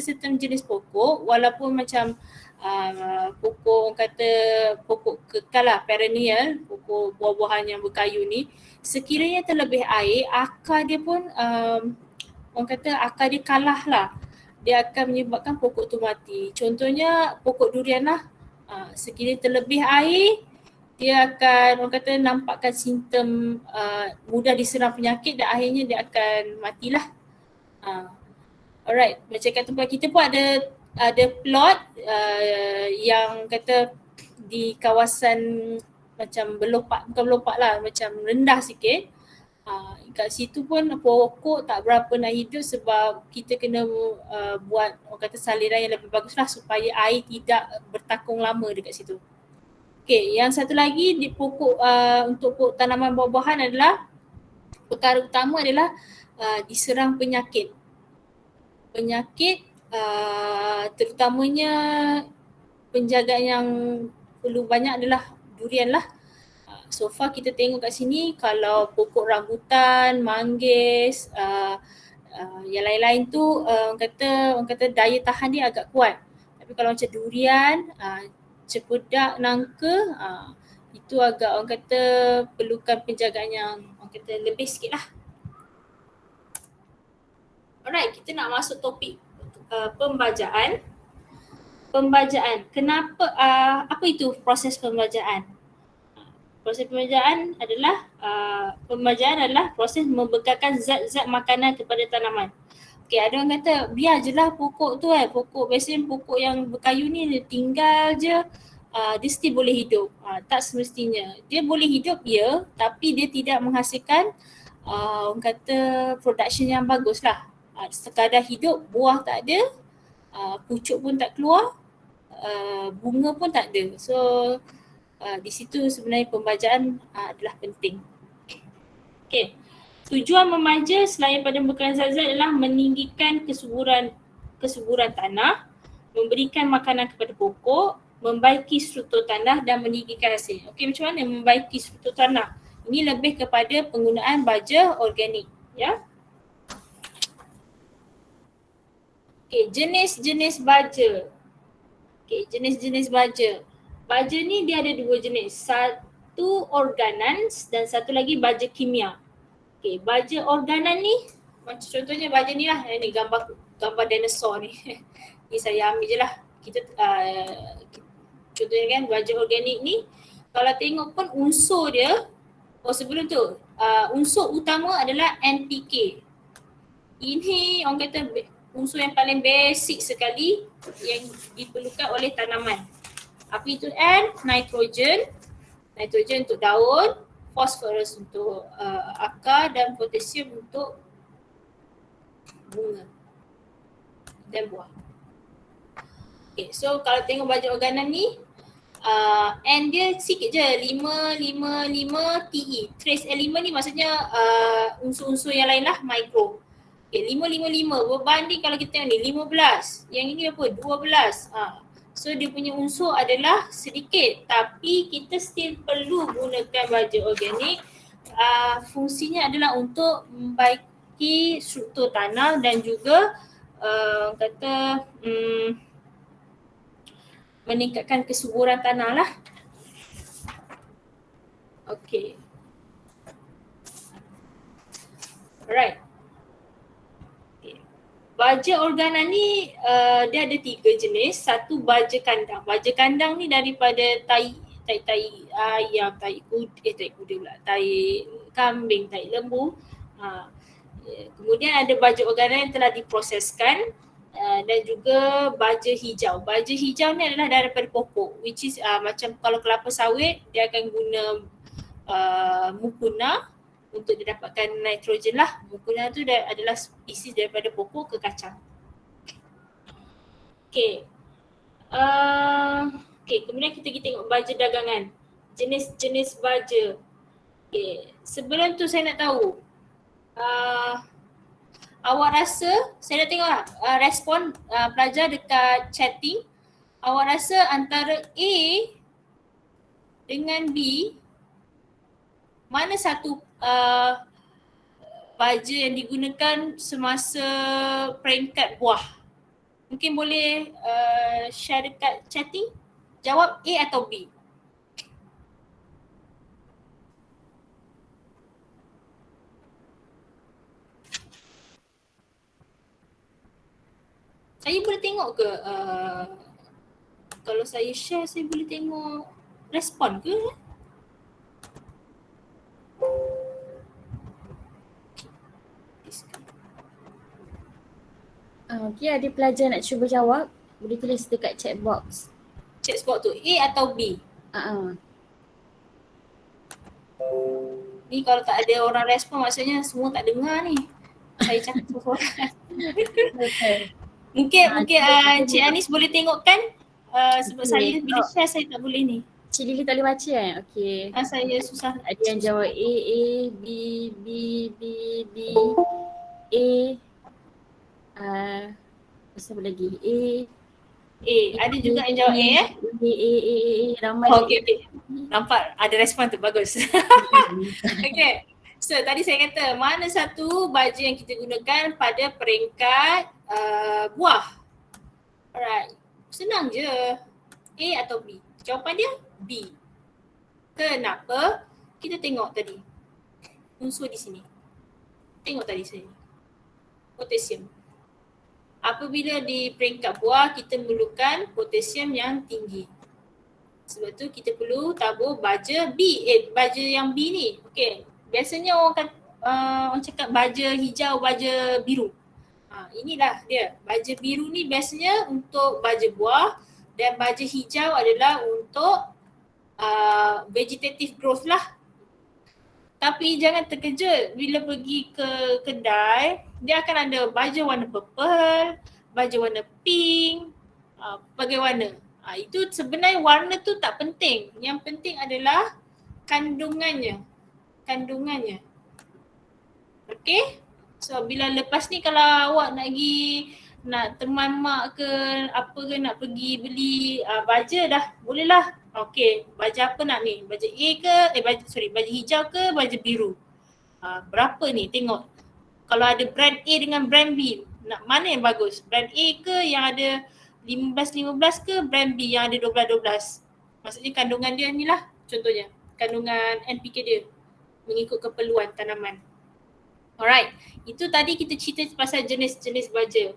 certain jenis pokok walaupun macam pokok orang kata pokok kekal lah, perennial, pokok buah-buahan yang berkayu ni, sekiranya terlebih air, akar dia pun orang kata akar dia kalah lah. Dia akan menyebabkan pokok tu mati. Contohnya pokok durian lah. Sekiranya terlebih air, dia akan orang kata nampakkan simptom mudah diserang penyakit dan akhirnya dia akan matilah. Alright, macam kat tempat kita pun ada plot yang kata di kawasan macam berlopak, bukan berlopak lah, macam rendah sikit. Kat situ pun pokok tak berapa nak hidup sebab kita kena buat orang kata saliran yang lebih bagus lah supaya air tidak bertakung lama dekat situ. Okay, yang satu lagi di pokok untuk tanaman buah-buahan adalah perkara utama adalah diserang penyakit. Penyakit terutamanya penjagaan yang perlu banyak adalah durian lah. So far kita tengok kat sini kalau pokok rambutan, manggis, yang lain-lain tu orang kata daya tahan dia agak kuat. Tapi kalau macam durian, cempedak, nangka, itu agak orang kata perlukan penjagaan yang orang kata lebih sikit lah. Alright, kita nak masuk topik pembajaan. Pembajaan, kenapa, apa itu proses pembajaan? Proses pembajaan adalah proses membekalkan zat-zat makanan kepada tanaman. Okay, ada orang kata biar je lah pokok tu pokok biasanya pokok yang berkayu ni dia tinggal je, dia still boleh hidup. Tak semestinya. Dia boleh hidup ya, tapi dia tidak menghasilkan orang kata production yang bagus lah. Sekadar hidup, buah tak ada, pucuk pun tak keluar, bunga pun tak ada. So di situ sebenarnya pembajaan adalah penting. Okay. Tujuan memaja selain pada membekalan zat-zat adalah meninggikan kesuburan tanah, memberikan makanan kepada pokok, membaiki struktur tanah dan meninggikan hasil. Okey, macam mana membaiki struktur tanah? Ini lebih kepada penggunaan baja organik, ya. Okey, jenis-jenis baja. Okey, jenis-jenis baja. Baja ni dia ada dua jenis. Satu organans dan satu lagi baja kimia. Okey, baja organan ni macam contohnya baja ni lah. Ni gambar dinosaur ni. Ni saya ambil je lah. Kita contohnya kan baja organik ni kalau tengok pun unsur dia, sebelum tu unsur utama adalah NPK. Ini orang kata unsur yang paling basic sekali yang diperlukan oleh tanaman. Apa itu N? Nitrogen. Nitrogen untuk daun, fosforus untuk akar dan potasium untuk bunga dan buah. Okay, so kalau tengok baja organan ni, N dia sikit je, 5 TE. Trace element ni maksudnya unsur-unsur yang lain lah, mikro. Okay, 5 berbanding kalau kita tengok ni 15. Yang ini apa? 12. So dia punya unsur adalah sedikit, tapi kita still perlu gunakan baja organik. Fungsinya adalah untuk membaiki struktur tanah dan juga meningkatkan kesuburan tanah lah. Okay. Alright. Okay. Baja organan ni dia ada 3 jenis. Satu baja kandang. Baja kandang ni daripada tai ayam, tai kambing, tai lembu. Kemudian ada baja organan yang telah diproseskan dan juga baja hijau. Baja hijau ni adalah daripada pokok, which is macam kalau kelapa sawit dia akan guna mucuna untuk didapatkan nitrogen lah. Mucuna tu adalah spesies daripada pokok ke kacang. Okay. Kemudian kita tengok baja dagangan. Jenis-jenis baja. Okay. Sebelum tu saya nak tahu, awak rasa, saya dah tengok lah respon pelajar dekat chatting. Awak rasa antara A dengan B, mana satu baja yang digunakan semasa peringkat buah? Mungkin boleh share dekat chatting. Jawab A atau B. Saya boleh tengok ke kalau saya share, saya boleh tengok respon ke? Mungkin ada pelajar nak cuba jawab, boleh tulis dekat chat box. Chat box tu A atau B? Ni kalau tak ada orang respon maksudnya semua tak dengar ni. Saya cakap seorang. Mungkin Cik Anis boleh tengokkan sebab saya bila share saya tak boleh ni. Cik Lily tak boleh baca kan? Okey. Saya susah. Ada yang jawab A, B, B, B, B, A. Siapa lagi? A. Ada juga yang jawab A Ramai. Okey. Nampak ada respon tu, bagus. Okey. So tadi saya kata mana satu baju yang kita gunakan pada peringkat buah? Alright. Senang je. A atau B? Jawapan dia B. Kenapa? Kita tengok tadi. Unsur di sini. Tengok tadi sini. Potasium. Apabila di peringkat buah, kita memerlukan potasium yang tinggi. Sebab tu kita perlu tabur baja B. Baja yang B ni. Okey. Biasanya orang cakap baja hijau, baja biru. Inilah dia. Baja biru ni biasanya untuk baja buah dan baja hijau adalah untuk vegetative growth lah. Tapi jangan terkejut bila pergi ke kedai, dia akan ada baja warna purple, baja warna pink, pelbagai warna. Itu sebenarnya warna tu tak penting. Yang penting adalah kandungannya. Okay? So bila lepas ni kalau awak nak teman mak ke apa ke nak pergi beli baja dah, bolehlah. Okey, baja apa nak ni? Baja A ke? Baja hijau ke baja biru? Berapa ni? Tengok. Kalau ada brand A dengan brand B, nak mana yang bagus? Brand A ke yang ada 15-15 ke brand B yang ada 12-12? Maksudnya kandungan dia ni lah contohnya. Kandungan NPK dia mengikut keperluan tanaman. Alright, itu tadi kita cerita pasal jenis-jenis baja.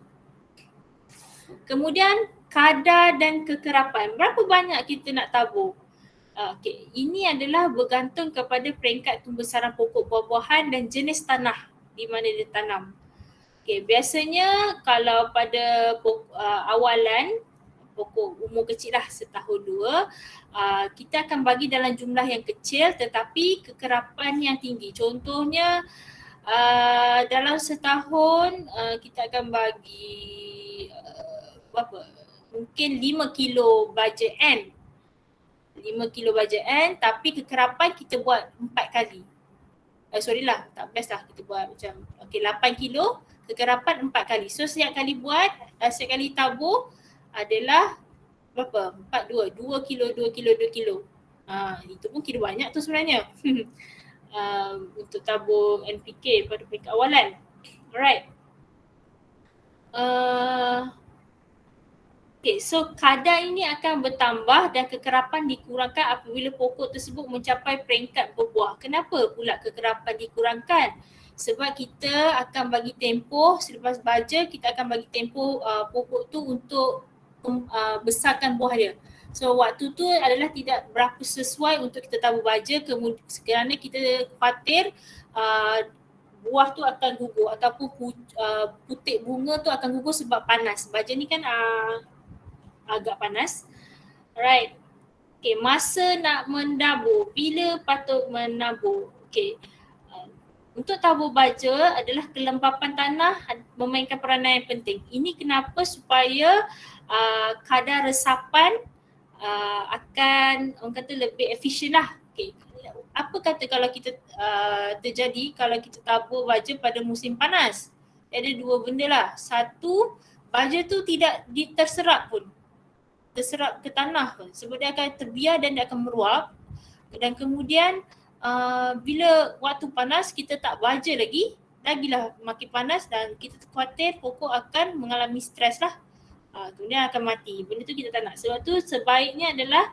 Kemudian kadar dan kekerapan. Berapa banyak kita nak tabur? Okay. Ini adalah bergantung kepada peringkat pembesaran pokok buah-buahan dan jenis tanah di mana dia tanam. Okay. Biasanya kalau pada awalan, pokok umur kecil lah setahun dua, kita akan bagi dalam jumlah yang kecil tetapi kekerapan yang tinggi. Contohnya dalam setahun kita akan bagi berapa? Mungkin 5 kilo baja N. 5 kilo baja N tapi kekerapan kita buat 4 kali. Tak best lah kita buat macam 8 kilo, kekerapan 4 kali. So setiap kali buat, setiap kali tabur adalah berapa? 2 kilo. Itu pun kira banyak tu sebenarnya. Untuk tabur NPK pada peringkat awalan. Alright. Okay, so kadar ini akan bertambah dan kekerapan dikurangkan apabila pokok tersebut mencapai peringkat berbuah. Kenapa pula kekerapan dikurangkan? Sebab kita akan bagi tempoh, selepas baja kita akan bagi tempoh pokok tu untuk besarkan buah dia. So waktu tu adalah tidak berapa sesuai untuk kita tabur baja kerana kita khawatir buah tu akan gugur ataupun putik bunga tu akan gugur sebab panas. Baja ni kan agak panas. Alright. Okay, masa nak mendabur. Bila patut menabur? Okay. Untuk tabur baja adalah kelembapan tanah memainkan peranan yang penting. Ini kenapa? Supaya kadar resapan akan orang kata lebih efisien lah. Okay. Apa kata kalau kita terjadi kalau kita tabur baja pada musim panas? Ada dua benda lah. Satu, baja tu tidak terserap ke tanah pun sebab dia akan terbiar dan dia akan meruap. Dan kemudian bila waktu panas kita tak baja lagilah makin panas dan kita khawatir pokok akan mengalami stres lah. Kemudian akan mati. Benda tu kita tak nak. Sebab tu sebaiknya adalah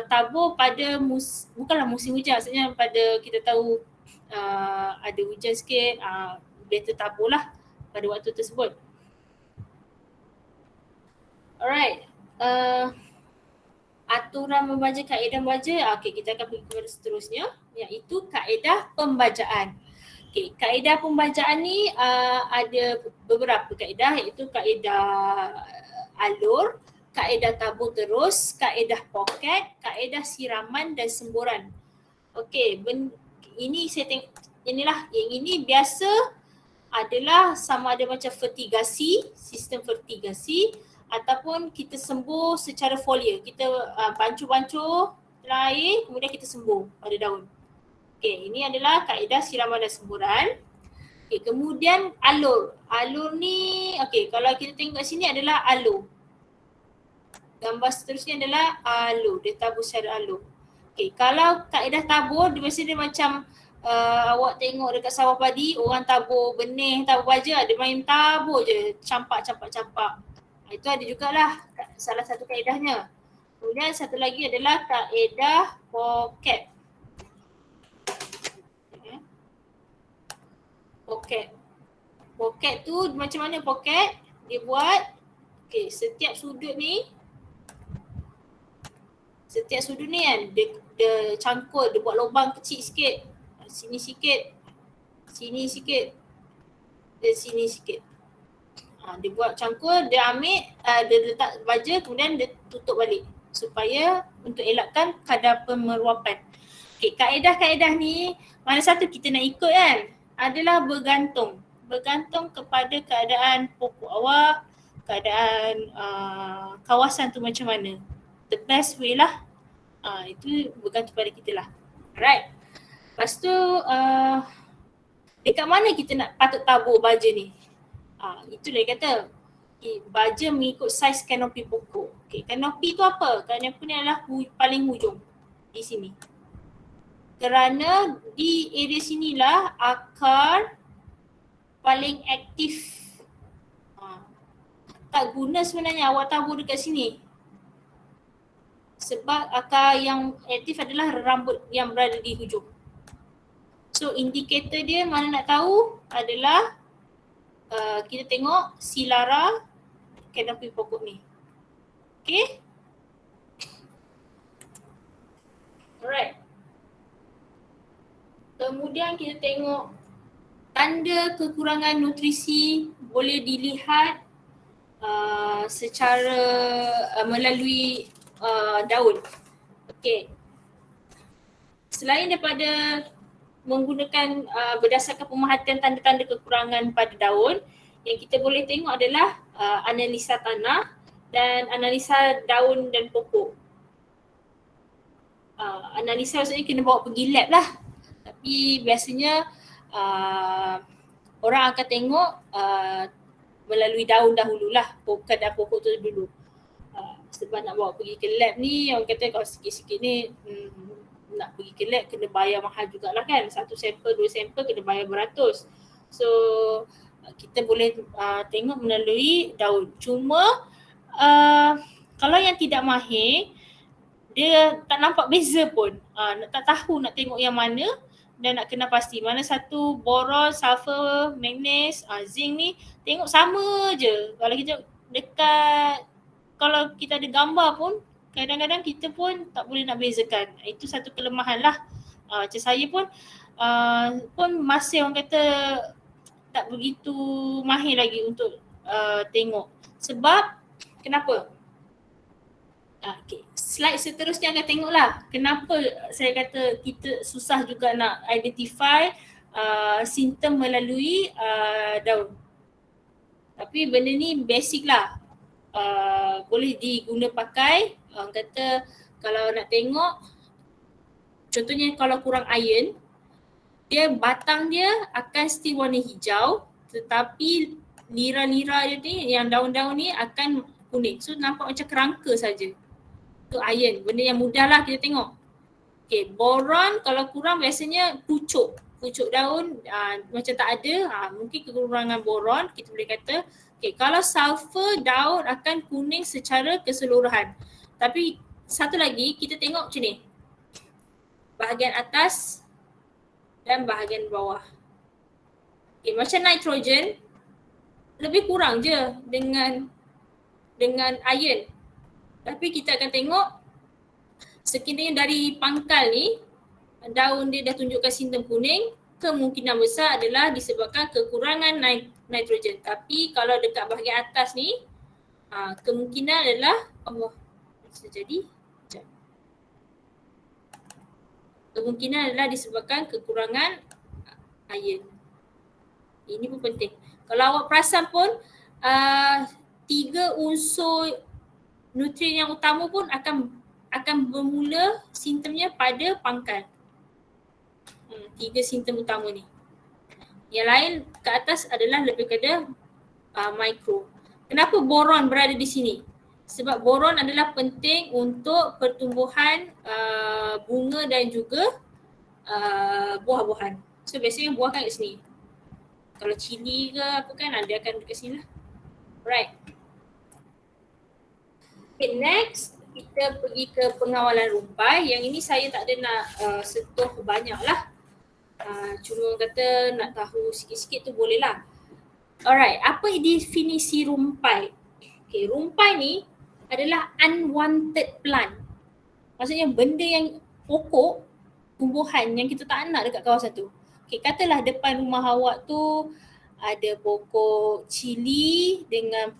tabur pada bukanlah musim hujan, maksudnya pada kita tahu ada hujan sikit, better tabur lah pada waktu tersebut. Alright. Aturan membaja, kaedah membaja. Okay, kita akan pergi kepada seterusnya iaitu kaedah pembajaan. Okay, kaedah pembacaan ni ada beberapa kaedah, iaitu kaedah alur, kaedah tabur terus, kaedah poket, kaedah siraman dan semburan. Okey, ini saya tengok, inilah yang ini biasa adalah sama ada macam vertigasi, sistem vertigasi, ataupun kita sembuh secara foliar. Kita bancuh-bancuh air, kemudian kita sembuh pada daun. Okey, ini adalah kaedah siraman dan semburan. Okey, kemudian alur. Alur ni, okey, kalau kita tengok kat sini adalah alur. Gambar seterusnya adalah alur, dia tabur secara alur. Okay, kalau kaedah tabur, dia macam awak tengok dekat sawah padi, orang tabur benih, tabur baja, dia main tabur je, campak. Itu ada jugalah salah satu kaedahnya. Kemudian satu lagi adalah kaedah poket. Poket tu macam mana poket? Dia buat, okay, setiap sudut ni kan, dia cangkul, dia buat lubang kecil sikit. Sini sikit, sini sikit, dan sini sikit. Dia buat cangkul, dia ambil, dia letak baja, kemudian dia tutup balik supaya untuk elakkan kadar pemeruapan. Okay, kaedah-kaedah ni mana satu kita nak ikut kan? Adalah bergantung kepada keadaan pokok awak, keadaan kawasan tu macam mana. The best way lah, itu bergantung pada kita lah. Alright. Lepas tu dekat mana kita nak patut tabur baja ni? Itu dia kata, baja mengikut saiz kanopi pokok. Okay, kanopi tu apa? Kanopi ni adalah paling hujung di sini. Kerana di area sinilah akar paling aktif. Tak guna sebenarnya awak tabur dekat sini. Sebab akar yang aktif adalah rambut yang berada di hujung. So indikator dia mana nak tahu adalah kita tengok silara kanopi pokok ni. Okay. Alright. Kemudian kita tengok tanda kekurangan nutrisi boleh dilihat secara melalui daun. Okay. Selain daripada menggunakan berdasarkan pemerhatian tanda-tanda kekurangan pada daun, yang kita boleh tengok adalah analisa tanah dan analisa daun dan pokok. Analisa maksudnya kena bawa pergi lab lah. Tapi biasanya orang akan tengok melalui daun dahululah, keadaan pokok tu dulu. Sebab nak bawa pergi ke lab ni, orang kata kalau sikit-sikit ni nak pergi ke lab kena bayar mahal jugalah kan. Satu sampel, dua sampel kena bayar beratus. So kita boleh tengok melalui daun. Cuma kalau yang tidak mahir, dia tak nampak beza pun. Tak tahu nak tengok yang mana dan nak kena pasti mana satu boron, sulfur, manganese, zinc ni tengok sama je. Kalau kita dekat, kalau kita ada gambar pun kadang-kadang kita pun tak boleh nak bezakan. Itu satu kelemahan lah. Macam saya pun masih orang kata tak begitu mahir lagi untuk tengok. Sebab kenapa? Okay. Slide seterusnya akan tengoklah kenapa saya kata kita susah juga nak identify simptom melalui daun. Tapi benda ni basic lah. Boleh diguna pakai. Orang kata kalau nak tengok, contohnya kalau kurang iron, dia batang dia akan still warna hijau, tetapi lira-lira dia ni, yang daun-daun ni akan kuning. So nampak macam kerangka saja. Tu iron, benda yang mudah lah kita tengok. Okay, boron kalau kurang biasanya pucuk daun macam tak ada, mungkin kekurangan boron kita boleh kata. Okay, kalau sulfur, daun akan kuning secara keseluruhan. Tapi satu lagi kita tengok macam ni, bahagian atas dan bahagian bawah. Okay, macam nitrogen lebih kurang je dengan iron. Tapi kita akan tengok sekiranya dari pangkal ni daun dia dah tunjukkan simptom kuning, kemungkinan besar adalah disebabkan kekurangan nitrogen. Tapi kalau dekat bahagian atas ni, kemungkinan adalah bisa jadi kemungkinan adalah disebabkan kekurangan iron. Ini pun penting. Kalau awak perasan pun 3 unsur nutrien yang utama pun akan bermula simptomnya pada pangkal. 3 simptom utama ni. Yang lain ke atas adalah lebih kepada mikro. Kenapa boron berada di sini? Sebab boron adalah penting untuk pertumbuhan bunga dan juga buah-buahan. So biasanya buah kan kat sini. Kalau cili ke apa kan dia akan dekat sini lah. Right. Okay, next kita pergi ke pengawalan rumpai. Yang ini saya tak ada nak sentuh banyak lah. Cuma kata nak tahu sikit-sikit tu boleh lah. Alright, apa definisi rumpai? Okay, rumpai ni adalah unwanted plant. Maksudnya benda yang pokok, tumbuhan yang kita tak nak dekat kawasan tu. Okay, katalah depan rumah awak tu ada pokok cili dengan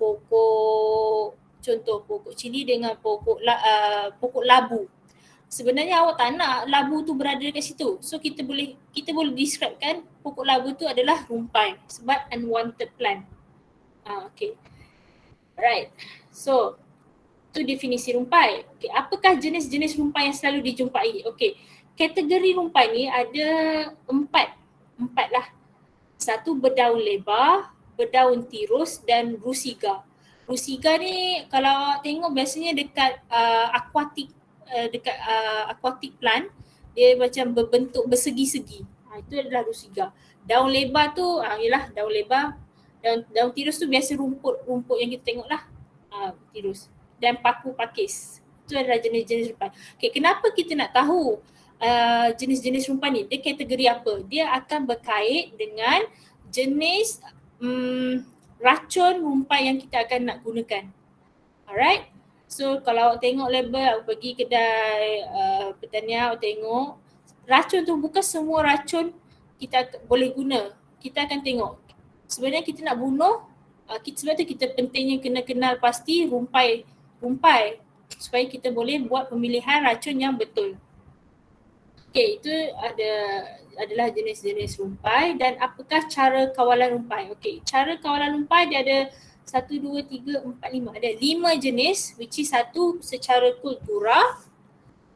contoh pokok cili dengan pokok labu. Sebenarnya awak tak nak labu tu berada dekat situ. So kita boleh describekan pokok labu tu adalah rumpai sebab unwanted plant. Okay. Right. So tu definisi rumpai. Okay. Apakah jenis-jenis rumpai yang selalu dijumpai? Okay. Kategori rumpai ni ada empat lah. Satu berdaun lebar, berdaun tirus dan rusiga. Rusiga ni kalau awak tengok biasanya dekat aquatic plant, dia macam berbentuk bersegi-segi. Itu adalah rusiga. Daun lebar tu ialah daun lebar. Daun tirus tu biasa rumput yang kita tengok lah. Tirus. Dan paku pakis. Itu adalah jenis-jenis rumpai. Okay, kenapa kita nak tahu jenis-jenis rumpai ni? Dia kategori apa? Dia akan berkait dengan jenis racun rumpai yang kita akan nak gunakan. Alright? So kalau awak tengok label, awak pergi kedai pertanian, awak tengok racun tu bukan semua racun kita boleh guna. Kita akan tengok sebenarnya kita nak bunuh, sebab tu kita pentingnya kena kenal pasti rumpai supaya kita boleh buat pemilihan racun yang betul. Okay, itu adalah jenis-jenis rumpai dan apakah cara kawalan rumpai. Okay, cara kawalan rumpai dia ada 1, 2, 3, 4, 5. Ada 5 jenis which is satu secara kultura,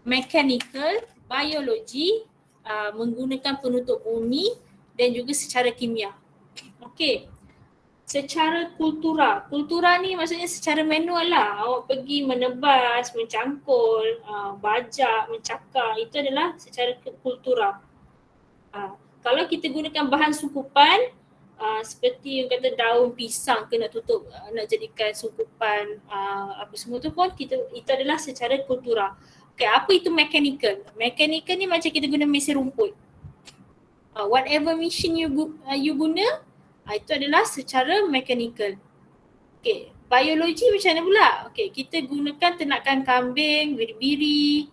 mechanical, biologi, menggunakan penutup bumi dan juga secara kimia. Okey. Secara kultura. Kultura ni maksudnya secara manual lah. Awak pergi menebas, mencangkul, bajak, mencakar. Itu adalah secara kultura. Kalau kita gunakan bahan sungkupan, seperti yang kata daun pisang ke nak tutup, nak jadikan sungkupan apa semua tu pun itu adalah secara kultura. Okay, apa itu mechanical? Mechanical ni macam kita guna mesin rumput. Whatever machine you guna, itu adalah secara mechanical. Okay, biologi macam mana pula? Okay, kita gunakan ternakan kambing, biri-biri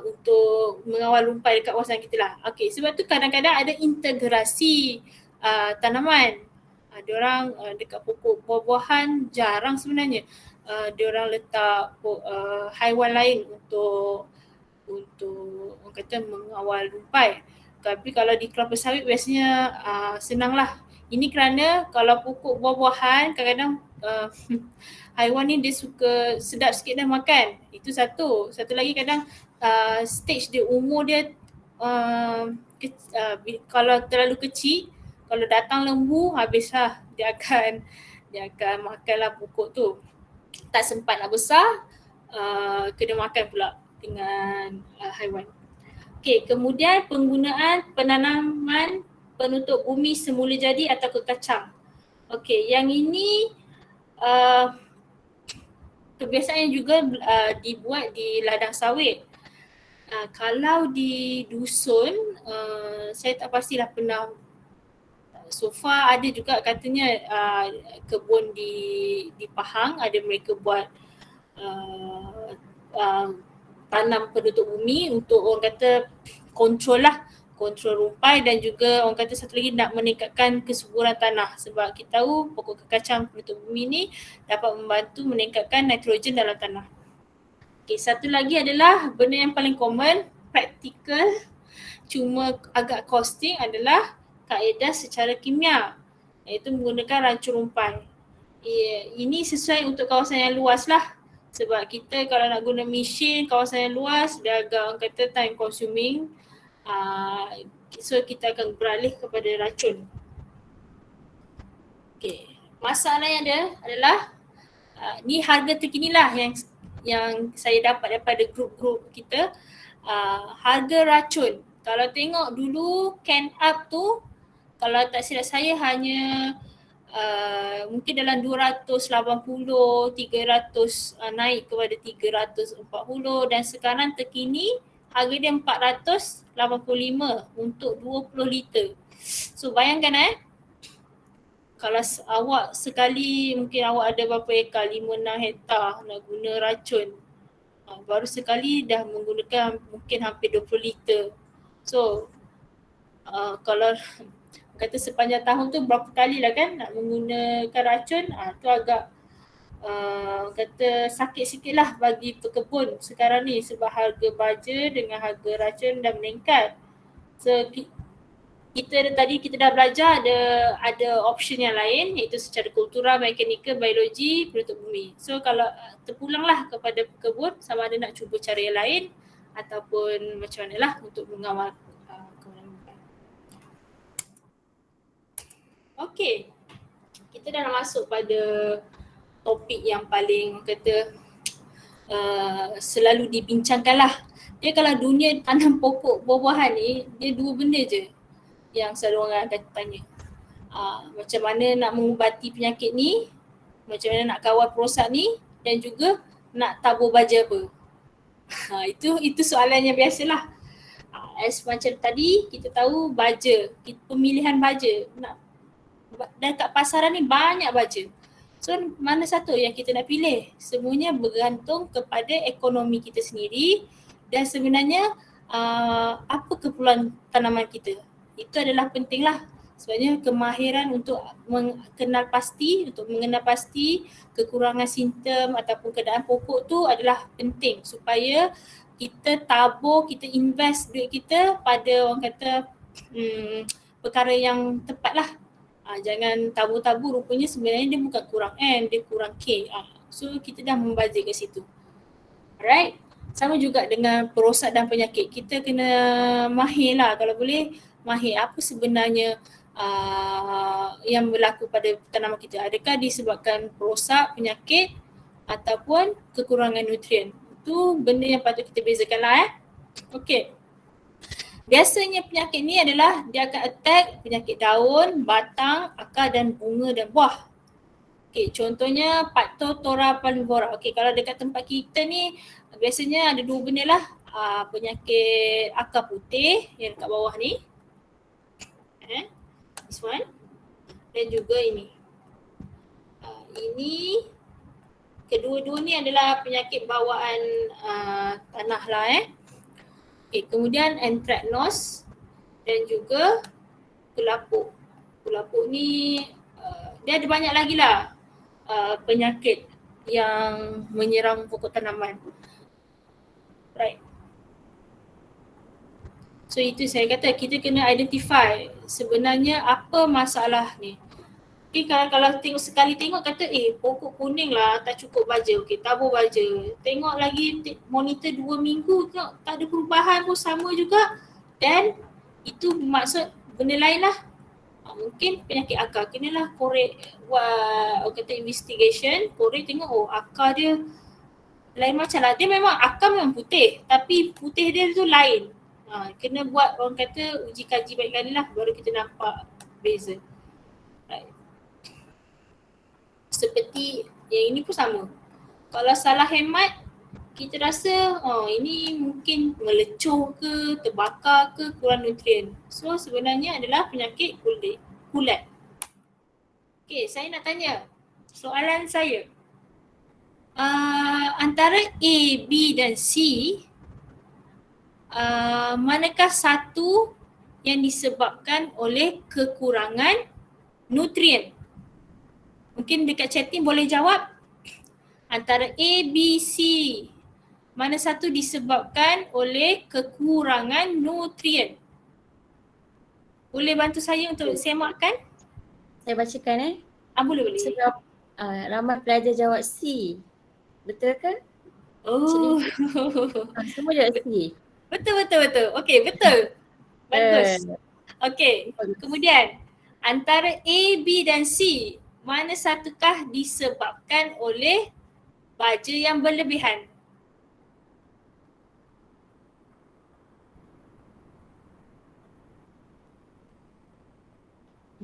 untuk mengawal rumpai dekat kawasan kita lah. Okay, sebab tu kadang-kadang ada integrasi tanaman. Diorang dekat pokok buah-buahan jarang sebenarnya. Diorang letak haiwan lain untuk orang kata mengawal rumpai. Tapi kalau di kelapa sawit biasanya senanglah. Ini kerana kalau pokok buah-buahan kadang-kadang haiwan ni dia suka sedap sikit dah makan. Itu satu. Satu lagi kadang stage dia, umur dia kalau terlalu kecil, kalau datang lembu habislah dia akan makanlah pokok tu. Tak sempat nak besar, kena makan pula dengan haiwan. Okey, kemudian penggunaan penanaman penutup bumi semula jadi atau kekacang. Okey, yang ini kebiasaan juga dibuat di ladang sawit. Kalau di dusun, saya tak pastilah pernah. So far ada juga katanya kebun di Pahang ada mereka buat tanam penutup bumi untuk orang kata kontrol lah kontrol rumpai dan juga orang kata satu lagi nak meningkatkan kesuburan tanah sebab kita tahu pokok kekacang penutup bumi ni dapat membantu meningkatkan nitrogen dalam tanah. Okay, satu lagi adalah benda yang paling common, praktikal cuma agak costing adalah kaedah secara kimia iaitu menggunakan rancun rumpai. Ini sesuai untuk kawasan yang luas lah sebab kita kalau nak guna mesin kawasan yang luas dia agak orang kata time consuming. So kita akan beralih kepada racun. Okay. Masalah yang ada adalah ni harga terkini lah yang saya dapat daripada grup-grup kita. Harga racun. Kalau tengok dulu can up tu kalau tak silap saya hanya mungkin dalam 280, 300 naik kepada 340 dan sekarang terkini harga dia 485 untuk 20 liter. So bayangkan kalau awak sekali mungkin awak ada berapa ekar, 5-6 hektar nak guna racun. Baru sekali dah menggunakan mungkin hampir 20 liter. So kalau kata sepanjang tahun tu berapa kali lah kan nak menggunakan racun, tu agak kata sakit sikit lah bagi pekebun sekarang ni sebab harga baja dengan harga racun dah meningkat. So kita dah belajar ada option yang lain iaitu secara kultural, mekanikal, biologi, penutup bumi. So kalau terpulanglah kepada pekebun sama ada nak cuba cara yang lain ataupun macam mana lah untuk mengawal kemenangan. Okay, kita dah nak masuk pada topik yang paling kata selalu dibincangkan lah. Dia kalau dunia tanam pokok buah-buahan ni, dia dua benda je yang selalu orang akan tanya. Macam mana nak mengubati penyakit ni, macam mana nak kawal perosak ni dan juga nak tabur baja apa. Itu soalan yang biasalah. As macam tadi kita tahu baja, pemilihan baja. Dan kat pasaran ni banyak baja. So mana satu yang kita nak pilih? Semuanya bergantung kepada ekonomi kita sendiri dan sebenarnya apa keperluan tanaman kita. Itu adalah penting lah. Sebenarnya kemahiran untuk mengenal pasti kekurangan simptom ataupun keadaan pokok tu adalah penting supaya kita tabur, kita invest duit kita pada orang kata perkara yang tepat lah. Jangan tabur-tabur, rupanya sebenarnya dia bukan kurang N, dia kurang K. So kita dah membazir ke situ. Alright. Sama juga dengan perosak dan penyakit. Kita kena mahir lah kalau boleh. Mahir apa sebenarnya yang berlaku pada tanaman kita. Adakah disebabkan perosak, penyakit ataupun kekurangan nutrien. Itu benda yang patut kita bezakan lah Okay. Biasanya penyakit ni adalah dia akan attack penyakit daun, batang, akar dan bunga dan buah. Okay, contohnya Phytophthora parvivora. Okay, kalau dekat tempat kita ni biasanya ada dua benda lah. Penyakit akar putih yang dekat bawah ni. This one. Dan juga ini. Ini kedua-dua ni adalah penyakit bawaan tanah lah Okay, kemudian anthracnose dan juga kelapuk. Kelapuk ni dia ada banyak lagi lah penyakit yang menyerang pokok tanaman. Right. So itu saya kata kita kena identify sebenarnya apa masalah ni. Okay, kalau tengok sekali kata pokok kuning lah tak cukup baja. Okay, tabur baja. Tengok lagi monitor 2 minggu tengok tak ada perubahan pun sama juga. Dan itu maksud benda lain lah. Mungkin penyakit akar. Kenalah korek buat kata investigation. Korek tengok akar dia lain macam lah. Dia memang akar memang putih tapi putih dia tu lain. Kena buat orang kata uji kaji baik kali lah baru kita nampak beza. Right. Seperti yang ini pun sama. Kalau salah hemat, kita rasa ini mungkin melecuh ke, terbakar ke, kurang nutrien. So sebenarnya adalah penyakit kulat. Okay, saya nak tanya. Soalan saya. Antara A, B dan C, manakah satu yang disebabkan oleh kekurangan nutrien. Mungkin dekat chatting boleh jawab. Antara A, B, C, mana satu disebabkan oleh kekurangan nutrien? Boleh bantu saya untuk semakkan? Saya bacakan Boleh. Sebab ramai pelajar jawab C. Betul ke? Oh. Semua jawab C. Betul. Okey, betul. Bagus. Okey, Bagus. kemudian antara A, B dan C, mana satukah disebabkan oleh baja yang berlebihan?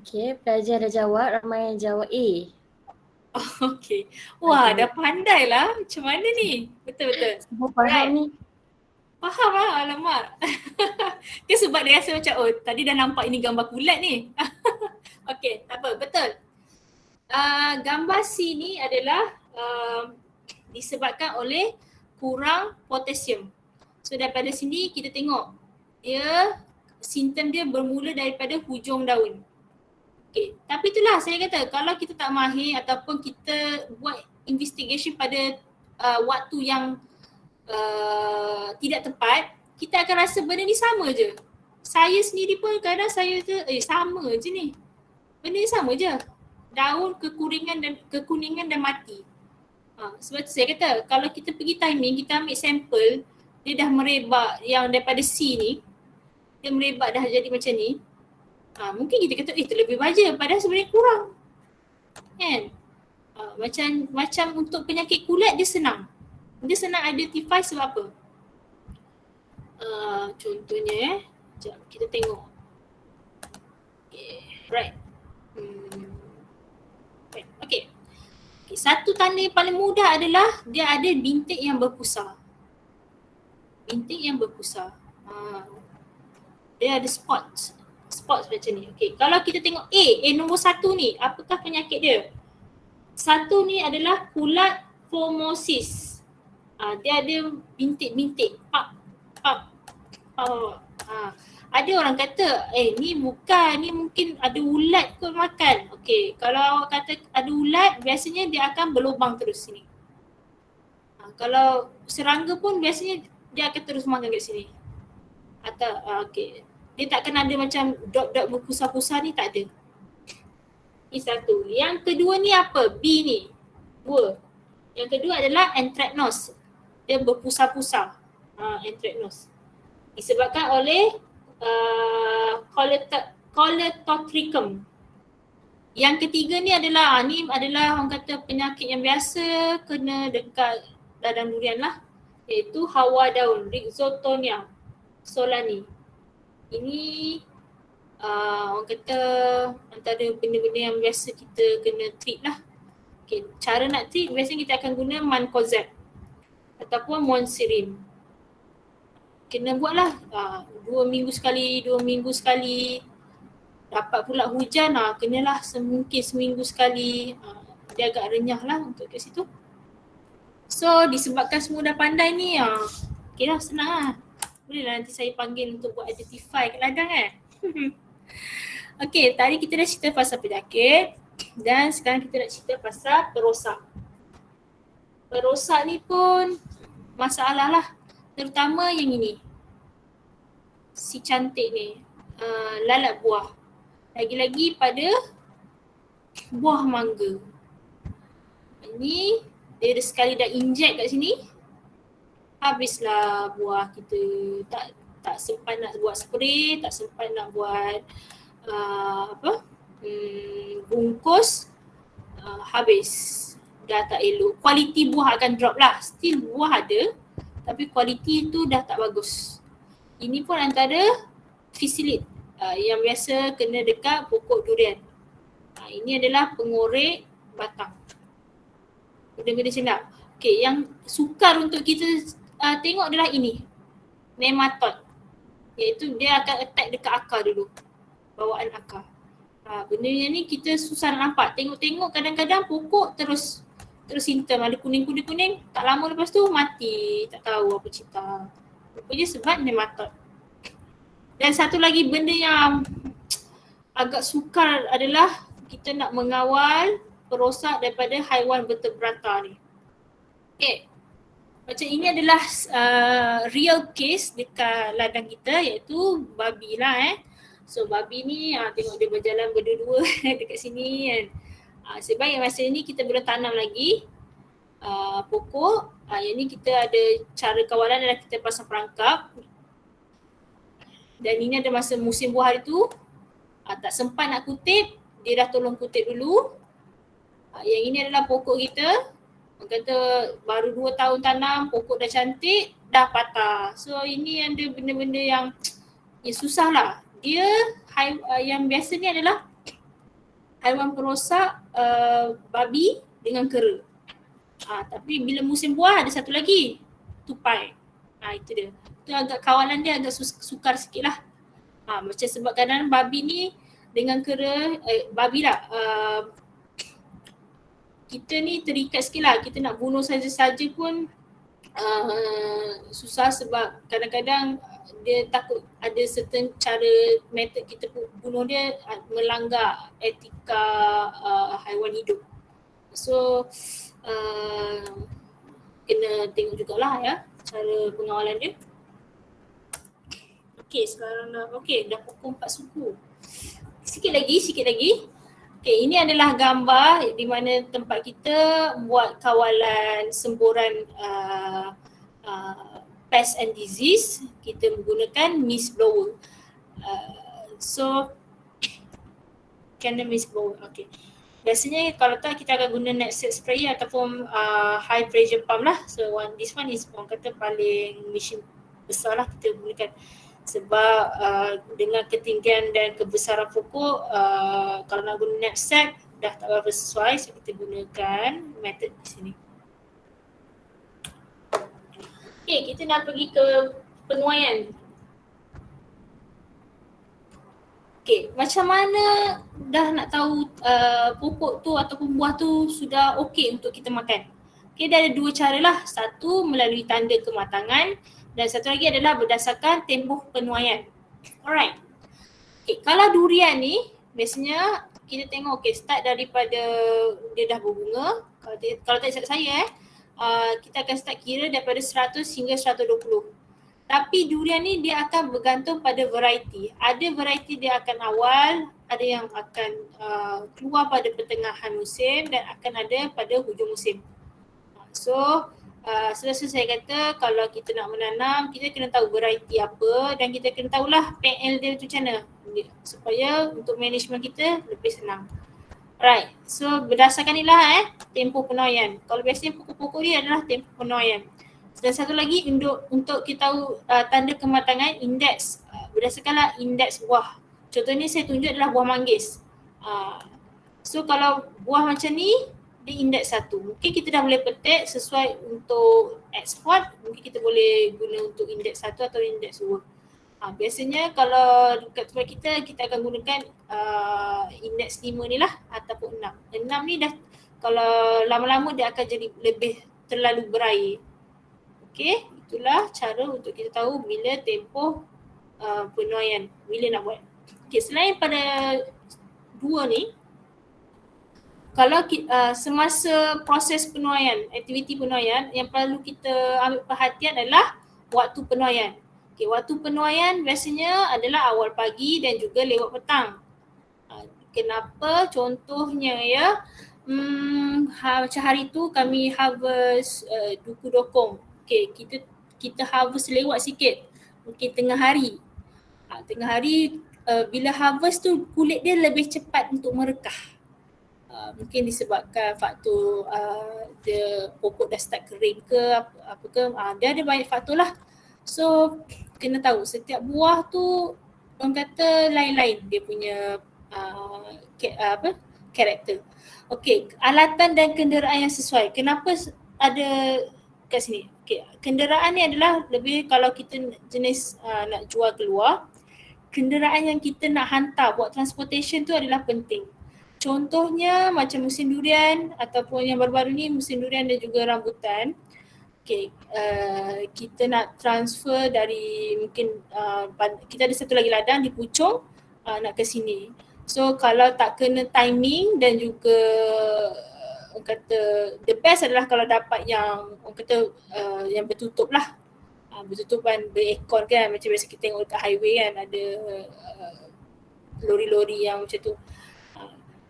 Okey, pelajar dah jawab, ramai yang jawab A. Okey. Wah, dah pandai lah. Macam mana ni? Betul. Semua faham ni. Faham lah, alamak. Dia sebab dia rasa macam, oh tadi dah nampak ini gambar kulat ni. Okey, tak apa, betul. Gambar C ni adalah disebabkan oleh kurang potasium. So daripada sini kita tengok dia simptom dia bermula daripada hujung daun. Okay. Tapi itulah saya kata kalau kita tak mahir ataupun kita buat investigation pada waktu yang tidak tepat, kita akan rasa benda ni sama je. Saya sendiri pun kadang saya tu sama je ni. Benda ni sama je. Daun kekuningan dan mati. Sebab tu saya kata kalau kita pergi timing, kita ambil sampel, dia dah merebak yang daripada C ni, dia merebak dah jadi macam ni. Mungkin kita kata terlebih baja, padahal sebenarnya kurang. Kan? Macam untuk penyakit kulit dia senang. Dia senang identify sebab apa? Contohnya sekejap kita tengok. Okay, right. Okay. Satu tanda yang paling mudah adalah dia ada bintik yang berpusar. Bintik yang berpusar. Dia ada spots macam ni. Okay. Kalau kita tengok A nombor 1 ni, apakah penyakit dia? Satu ni adalah kulat formosis. Dia ada bintik-bintik. Ada orang kata, ni bukan, ni mungkin ada ulat kot makan. Okay, kalau awak kata ada ulat, biasanya dia akan berlubang terus sini. Kalau serangga pun biasanya dia akan terus makan kat sini. Atau, okay. Dia takkan ada macam dot-dot berpusar-pusar ni, tak ada. Ini satu. Yang kedua ni apa? B ni. 2. Yang kedua adalah anthracnose. Dia berpusar-pusar. Anthracnose. Disebabkan oleh Cholecalciferum. Yang ketiga ni adalah orang kata penyakit yang biasa kena dekat ladang durian lah, iaitu hawa daun, Rhizoctonia solani. Ini orang kata antara benda-benda yang biasa kita kena treat lah. Okay, cara nak treat biasanya kita akan guna Mancozeb ataupun Monsirin. Kena buatlah 2 minggu sekali. Dapat pula hujan, kenalah mungkin seminggu sekali. Dia agak renyah lah untuk kat situ. So disebabkan semua dah pandai ni, okay lah, senang lah. Boleh lah nanti saya panggil untuk buat identify kat ladang kan. Okay, tadi kita dah cerita pasal penyakit dan sekarang kita nak cerita pasal perosak. Perosak ni pun masalah lah. Terutama yang ini. Si cantik ni. Lalat buah. Lagi-lagi pada buah mangga. Ini dia sekali dah inject kat sini, habislah buah kita. Tak sempat nak buat spray, tak sempat nak buat bungkus, habis. Dah tak elok. Kualiti buah akan drop lah. Still buah ada, tapi kualiti tu dah tak bagus. Ini pun antara fisilit yang biasa kena dekat pokok durian. Ini adalah pengorek batang. Benda-benda macam tu. Okay, yang sukar untuk kita tengok adalah ini. Nematode. Iaitu dia akan attack dekat akar dulu. Bawaan akar. Benda ni kita susah nak nampak. Tengok-tengok kadang-kadang pokok terus simptom. Ada kuning-kuning, tak lama lepas tu mati. Tak tahu apa cerita. Rupanya sebab nematode. Dan satu lagi benda yang agak sukar adalah kita nak mengawal perosak daripada haiwan vertebrata ni. Okay, macam ini adalah real case dekat ladang kita iaitu babi lah So babi ni tengok dia berjalan berdua-dua dekat sini kan. Sebab yang masa ni kita belum tanam lagi pokok. Yang ni kita ada cara kawalan adalah kita pasang perangkap. Dan ini ada masa musim buah hari tu. Tak sempat nak kutip, dia dah tolong kutip dulu. Yang ini adalah pokok kita. Orang kata baru 2 tahun tanam, pokok dah cantik, dah patah. So ini ada benda-benda yang susah lah. Dia yang biasa ni adalah haiwan perosak babi dengan kera. Tapi bila musim buah ada satu lagi, tupai. Itu dia. Itu agak kawalan dia agak sukar sikit lah. Macam sebab kadang babi ni dengan kera, babi lah, kita ni terikat sikit lah. Kita nak bunuh saja-saja pun susah sebab kadang-kadang dia takut ada certain cara method kita bunuh dia melanggar etika haiwan hidup. So kena tengok jugalah ya cara pengawalan dia. Okay, sekarang dah pukul 4 suku. Sikit lagi. Okay, ini adalah gambar di mana tempat kita buat kawalan semburan pest and disease. Kita menggunakan mist blower. Candle mist blower. Okay. Biasanya kalau tak kita akan guna knapsack sprayer ataupun high pressure pump lah. So this one is orang kata paling mesin besar lah kita gunakan. Sebab dengan ketinggian dan kebesaran pokok, kalau nak guna knapsack dah tak berapa sesuai, so kita gunakan method di sini. Okay, kita nak pergi ke penuaian. Okay, macam mana dah nak tahu pokok tu ataupun buah tu sudah okey untuk kita makan? Okay, dia ada 2 cara lah. Satu melalui tanda kematangan dan satu lagi adalah berdasarkan tempoh penuaian. Alright. Okay, kalau durian ni biasanya kita tengok start daripada dia dah berbunga. Kalau tak silap saya kita akan start kira daripada 100 hingga 120. Tapi durian ni dia akan bergantung pada variety. Ada variety dia akan awal, ada yang akan keluar pada pertengahan musim dan akan ada pada hujung musim. So selesai saya kata kalau kita nak menanam, kita kena tahu variety apa dan kita kena tahulah PL dia tu macam mana supaya untuk management kita lebih senang. Right, so berdasarkan inilah tempoh penuaian. Kalau biasanya pokok-pokok ni adalah tempoh penuaian. Dan satu lagi untuk kita tahu tanda kematangan, indeks, berdasarkanlah indeks buah. Contohnya saya tunjuk adalah buah manggis. So kalau buah macam ni, dia indeks 1. Mungkin kita dah boleh petik sesuai untuk ekspor, mungkin kita boleh guna untuk indeks 1 atau indeks 2. Biasanya kalau dekat tempat kita akan gunakan indeks 5 ni lah ataupun 6. 6 ni dah kalau lama-lama dia akan jadi lebih terlalu berair. Okay, itulah cara untuk kita tahu bila tempoh penuaian, bila nak buat. Okay, selain pada 2 ni, kalau semasa proses penuaian, aktiviti penuaian, yang perlu kita ambil perhatian adalah waktu penuaian. Okay, waktu penuaian biasanya adalah awal pagi dan juga lewat petang. Kenapa? Contohnya ya, macam hari tu kami harvest duku dokong. Okay, kita harvest lewat sikit, mungkin tengah hari. Tengah hari bila harvest tu kulit dia lebih cepat untuk merekah. Mungkin disebabkan faktor dia pokok dah start kering ke apa ke, dia ada banyak faktor lah. So kena tahu setiap buah tu orang kata lain-lain dia punya karakter. Okey, alatan dan kenderaan yang sesuai. Kenapa ada kat sini? Okey, kenderaan ni adalah lebih kalau kita jenis nak jual keluar, kenderaan yang kita nak hantar buat transportation tu adalah penting. Contohnya macam musim durian ataupun yang baru-baru ni musim durian dan juga rambutan. Okay, kita nak transfer dari mungkin kita ada satu lagi ladang di Puchong nak ke sini. So kalau tak kena timing dan juga orang kata the best adalah kalau dapat yang orang kata yang bertutup lah. Bertutupan berekor kan, macam biasa kita tengok dekat highway kan ada lori-lori yang macam tu.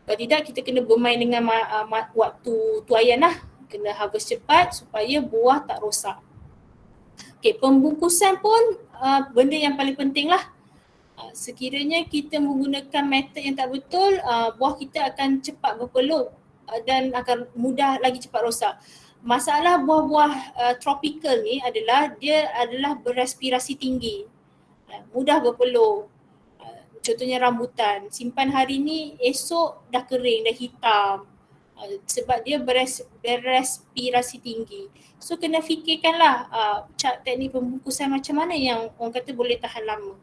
Kalau tidak kita kena bermain dengan waktu tuaian lah. Kena harvest cepat supaya buah tak rosak. Okay, pembungkusan pun benda yang paling penting lah. Sekiranya kita menggunakan metod yang tak betul, buah kita akan cepat berpelup dan akan mudah lagi cepat rosak. Masalah buah-buah tropical ni adalah dia adalah berrespirasi tinggi, mudah berpelup. Contohnya rambutan, simpan hari ni esok dah kering, dah hitam. Sebab dia berrespirasi tinggi. So kena fikirkanlah teknik pembungkusan macam mana yang orang kata boleh tahan lama.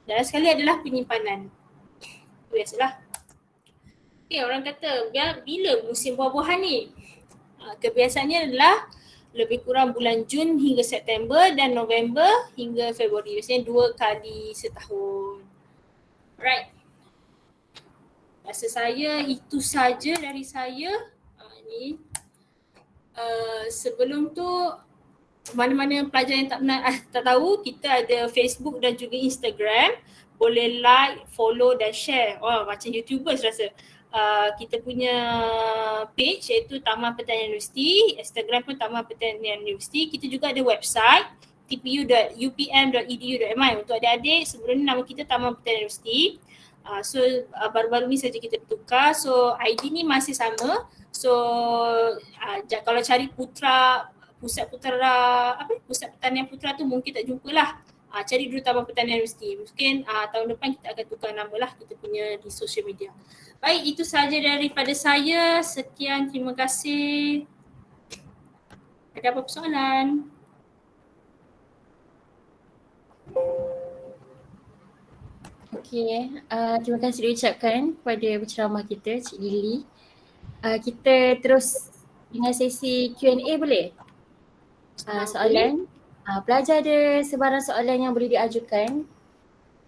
Dan sekali adalah penyimpanan. Biasalah. Okay, orang kata bila musim buah-buahan ni? Kebiasaannya adalah lebih kurang bulan Jun hingga September dan November hingga Februari. Biasanya 2 kali setahun. Right. Rasa saya itu saja dari saya. Sebelum tu mana-mana pelajar yang tak tahu, kita ada Facebook dan juga Instagram. Boleh like, follow dan share. Macam YouTubers rasa. Kita punya page iaitu Taman Pertanian Universiti, Instagram pun Taman Pertanian Universiti. Kita juga ada website tpu.upm.edu.my untuk adik-adik. Sebelum ni nama kita Taman Pertanian Universiti. So baru-baru ni saja kita bertukar. So ID ni masih sama. So kalau cari Pusat Pertanian Putra tu mungkin tak jumpalah. Cari dulu Taman Pertanian Universiti. Mungkin tahun depan kita akan tukar nama lah kita punya di social media. Baik, itu sahaja daripada saya. Sekian, terima kasih. Ada apa persoalan? Okey, terima kasih diucapkan kepada penceramah kita, Cik Lily. Kita terus dengan sesi Q&A boleh? Soalan. Pelajar ada sebarang soalan yang boleh diajukan.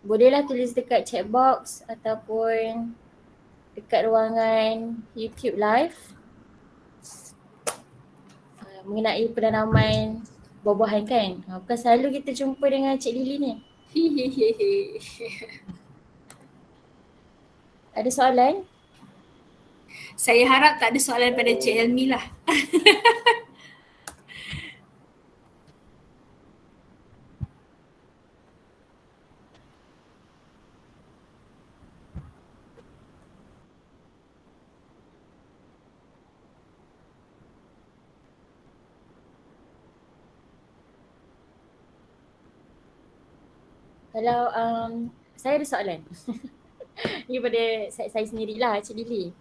Bolehlah tulis dekat chat box ataupun dekat ruangan YouTube live mengenai penanaman buah-buahan kan. Bukan selalu kita jumpa dengan Cik Lily ni. Ada soalan? Saya harap tak ada soalan pada Cik Helmi lah. Kalau saya ada soalan. Ini pada saya sendirilah, Cik Lily.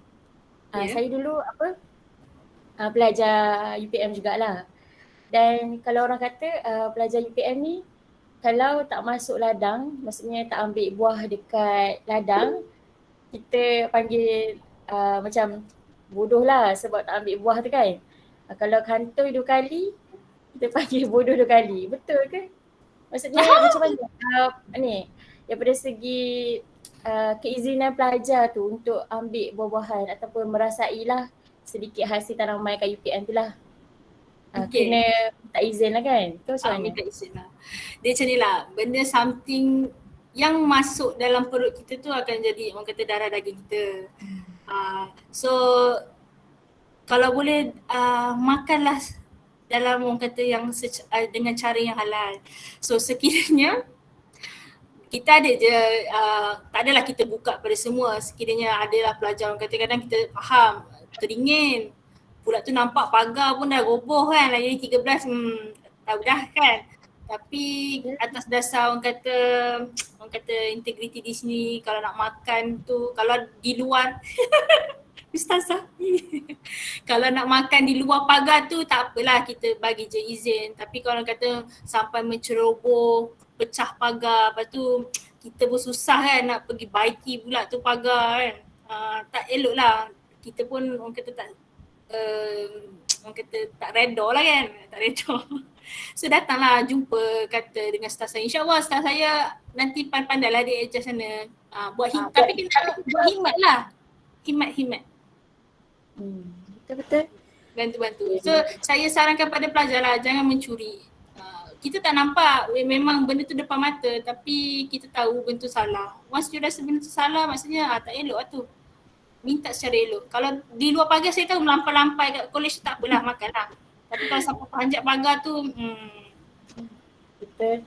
Saya dulu pelajar UPM jugalah. Dan kalau orang kata pelajar UPM ni kalau tak masuk ladang, maksudnya tak ambil buah dekat ladang, kita panggil macam bodoh lah sebab tak ambil buah tu kan. Kalau kantoi 2 kali, kita panggil bodoh 2 kali. Betul ke? Maksudnya macam mana ni daripada segi keizinan pelajar tu untuk ambil buah-buahan ataupun merasailah sedikit hasil tanaman kat UPM tu lah. Kena minta izin lah kan? Tu macam mana? Minta izin lah. Dia macam ni lah, benda something yang masuk dalam perut kita tu akan jadi orang kata darah daging kita. So kalau boleh makanlah dalam orang kata yang dengan cara yang halal. So sekiranya kita ada je, tak adalah kita buka pada semua. Sekiranya adalah pelajar orang kata kadang kita faham, teringin. Pula tu nampak pagar pun dah roboh kan, lagi 13, tahu dah kan. Tapi atas dasar orang kata integriti di sini, kalau nak makan tu, kalau di luar Ustazah kalau nak makan di luar pagar tu tak apalah, kita bagi je izin. Tapi kalau orang kata sampai menceroboh, pecah pagar, lepas tu kita pun susah kan nak pergi baiki pula tu pagar kan. Tak elok lah. Kita pun orang kata tak orang kata tak redha lah kan, tak redha. So datanglah jumpa kata dengan staff saya, InsyaAllah staff saya nanti pandai lah dia adjust sana. Buat tapi kena buat hikmat lah. Hikmat. Betul-betul. Bantu-bantu. So saya sarankan pada pelajar lah, jangan mencuri. Kita tak nampak memang benda tu depan mata tapi kita tahu benda tu salah. Once you rasa benda tu salah maksudnya tak elok lah tu. Minta secara elok. Kalau di luar pagar saya tahu melampai-lampai kat college tak apalah, makanlah. Tapi kalau sampai panjat pagar tu Betul.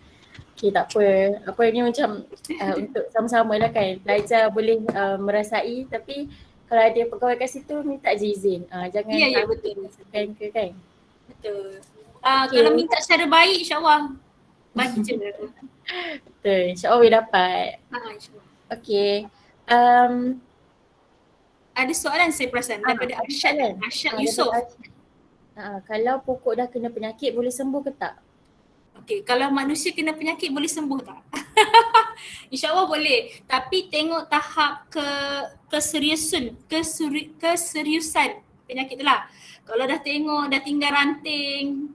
Okay, tak apa. Apa ni macam untuk sama-sama lah kan. Pelajar boleh merasai tapi kalau ada pegawai kat situ minta je izin. Jangan Ya, betul. Ke kan. Betul. Kalau minta secara baik insyaAllah bagi je. Betul. InsyaAllah boleh dapat. InsyaAllah. Okay. Ada soalan saya perasan daripada Arsyad Yusof. Kalau pokok dah kena penyakit boleh sembuh ke tak? Okey, kalau manusia kena penyakit boleh sembuh tak? InsyaAllah boleh. Tapi tengok tahap keseriusan penyakit tu lah. Kalau dah tengok dah tinggal ranting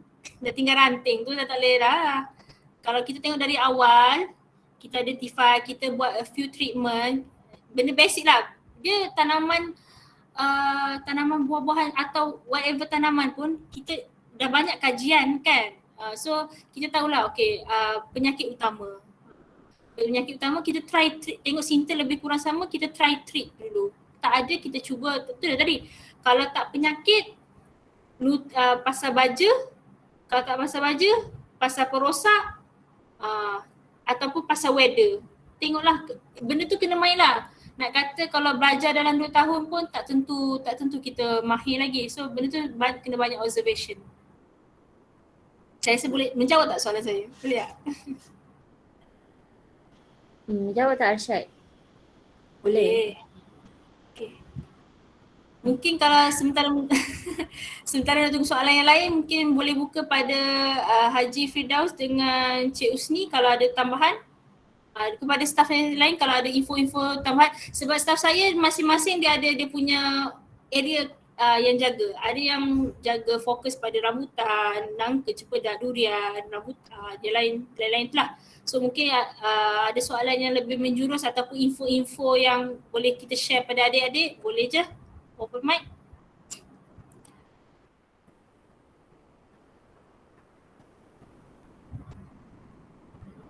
tu dah tak boleh dah. Kalau kita tengok dari awal, kita identify, kita buat a few treatment, benda basic lah. Dia tanaman buah-buahan atau whatever tanaman pun kita dah banyak kajian kan. So kita tahulah penyakit utama kita try treat, tengok simptom lebih kurang sama, kita try treat dulu. Tak ada kita cuba, betul tadi. Kalau tak penyakit pasal baja, kalau tak pasal baja, pasal perosak ataupun pasal weather. Tengoklah benda tu kena main lah. Nak kata kalau belajar dalam 2 tahun pun tak tentu kita mahir lagi. So benda tu kena banyak observation. Saya rasa boleh menjawab tak soalan saya? Boleh tak? Menjawab tak Arsyad? Boleh. Okay. Mungkin kalau sementara nak tunggu soalan yang lain, mungkin boleh buka pada Haji Firdaus dengan Cik Usni kalau ada tambahan. Kepada staff yang lain kalau ada info-info tambahan, sebab staff saya masing-masing dia ada dia punya area yang jaga. Ada yang jaga fokus pada rambutan, nangka, cepedak, durian, rambutan, dia lain tu lah. So mungkin ada soalan yang lebih menjurus ataupun info-info yang boleh kita share pada adik-adik, boleh je open mic.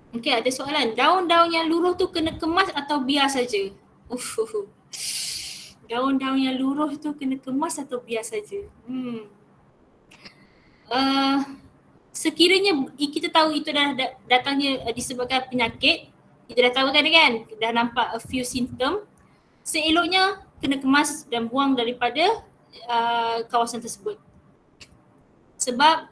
Okey, ada soalan. Daun-daun yang luruh tu kena kemas atau biar saja? Daun-daun yang luruh tu kena kemas atau biar saja? Sekiranya kita tahu itu dah datangnya disebabkan penyakit, kita dah tahu kan, dah nampak a few symptom, seeloknya kena kemas dan buang daripada kawasan tersebut. Sebab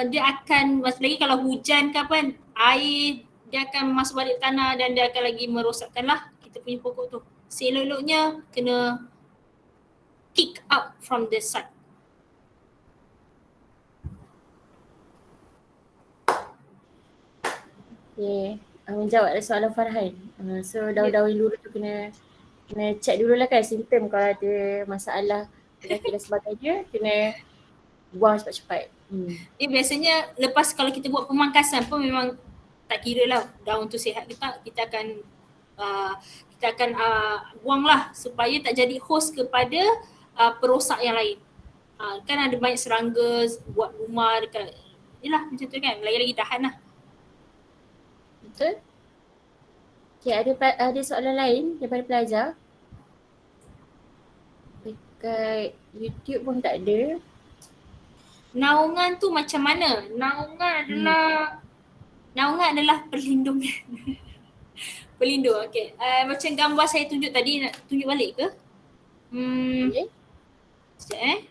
dia akan, masuk lagi kalau hujan ke apa, air dia akan masuk balik tanah dan dia akan lagi merosakkanlah kita punya pokok tu. Seelok-eloknya kena kick out from the site. Okay, menjawab soalan Farhan. So daun-daun luruh tu kena check dululah kan simptom, kalau ada masalah penyakit dan sebagainya kena buang cepat-cepat. Biasanya lepas kalau kita buat pemangkasan pun memang tak kira lah daun tu sihat ke tak, kita akan buanglah supaya tak jadi host kepada perosak yang lain. Kan ada banyak serangga buat rumah dekat, yelah macam tu kan, lagi-lagi tahan lah. Betul. Okay, ada soalan lain daripada pelajar? Dekat YouTube pun tak ada. Naungan tu macam mana? Naungan adalah perlindungan. Pelindung, okey. Macam gambar saya tunjuk tadi, nak tunjuk balik ke? Okay. Sekejap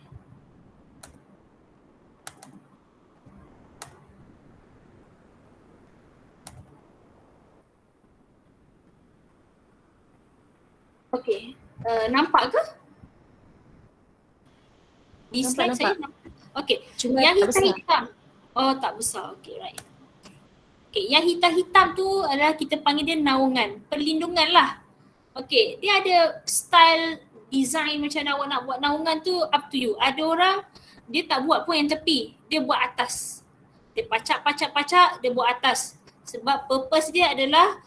Okey. Nampak ke? Di slide saya nampak. Okey. Yang hitam-hitam. Oh, tak besar. Okey, right. Okey, yang hitam-hitam tu adalah kita panggil dia naungan, perlindungan lah. Okey, dia ada style design macam mana awak nak buat naungan tu up to you. Ada orang dia tak buat pun yang tepi, dia buat atas. Dia pacak, dia buat atas. Sebab purpose dia adalah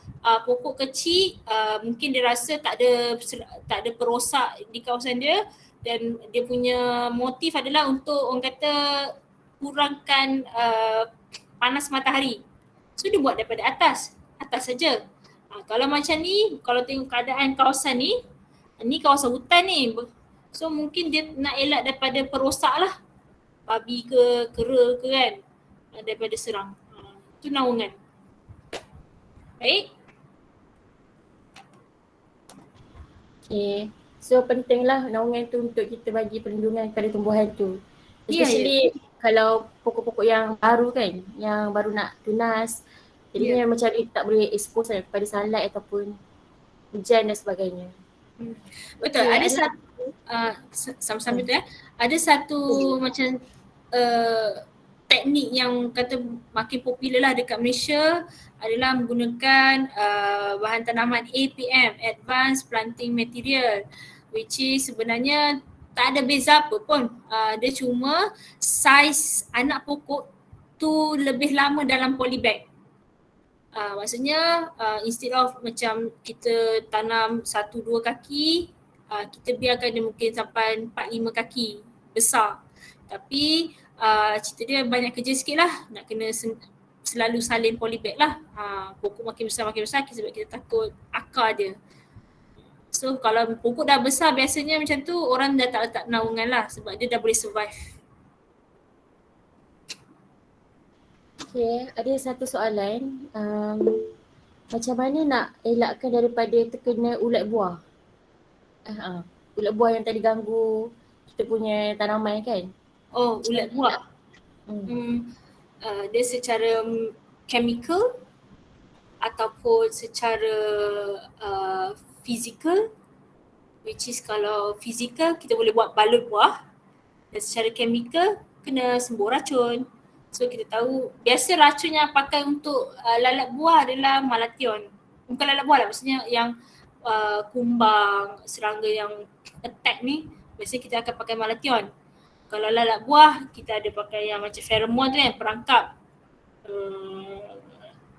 pokok kecil, mungkin dia rasa tak ada perosak di kawasan dia, dan dia punya motif adalah untuk orang kata kurangkan panas matahari. So dia buat daripada atas saja. Kalau macam ni, kalau tengok keadaan kawasan ni kawasan hutan ni. So mungkin dia nak elak daripada perosak lah. Babi ke, kera ke kan, daripada serang. Itu naungan. Baik. Okay. So pentinglah naungan tu untuk kita bagi perlindungan kepada tumbuhan tu. Especially kalau pokok-pokok yang baru kan, yang baru nak tunas. Jadinya macam dia tak boleh expose kan kepada sunlight ataupun hujan dan sebagainya. Betul. Okay, ada satu sama-sama tu ada satu macam teknik yang kata makin popular lah dekat Malaysia adalah menggunakan bahan tanaman APM, Advanced Planting Material, which is sebenarnya tak ada beza apa pun. Dia cuma saiz anak pokok tu lebih lama dalam polybag. Maksudnya instead of macam kita tanam 1-2 kaki, kita biarkan dia mungkin sampai 4-5 kaki besar. Tapi cerita dia banyak kerja sikit lah, nak kena selalu salin polybag lah. Pokok makin besar sebab kita takut akar dia. So kalau pokok dah besar biasanya macam tu orang dah tak letak naungan lah sebab dia dah boleh survive. Okay, ada satu soalan. Macam mana nak elakkan daripada terkena ulat buah? Ulat buah yang tadi ganggu kita punya tanaman kan? Oh, ulat buah. Dia secara chemical ataupun secara physical, which is kalau physical kita boleh buat balut buah, dan secara chemical kena sembuh racun. So kita tahu biasa racun yang pakai untuk lalat buah adalah malation. Bukan lalat buah lah, maksudnya yang kumbang, serangga yang attack ni biasanya kita akan pakai malation. Kalau lalat buah kita ada pakai yang macam pheromone tu kan, perangkap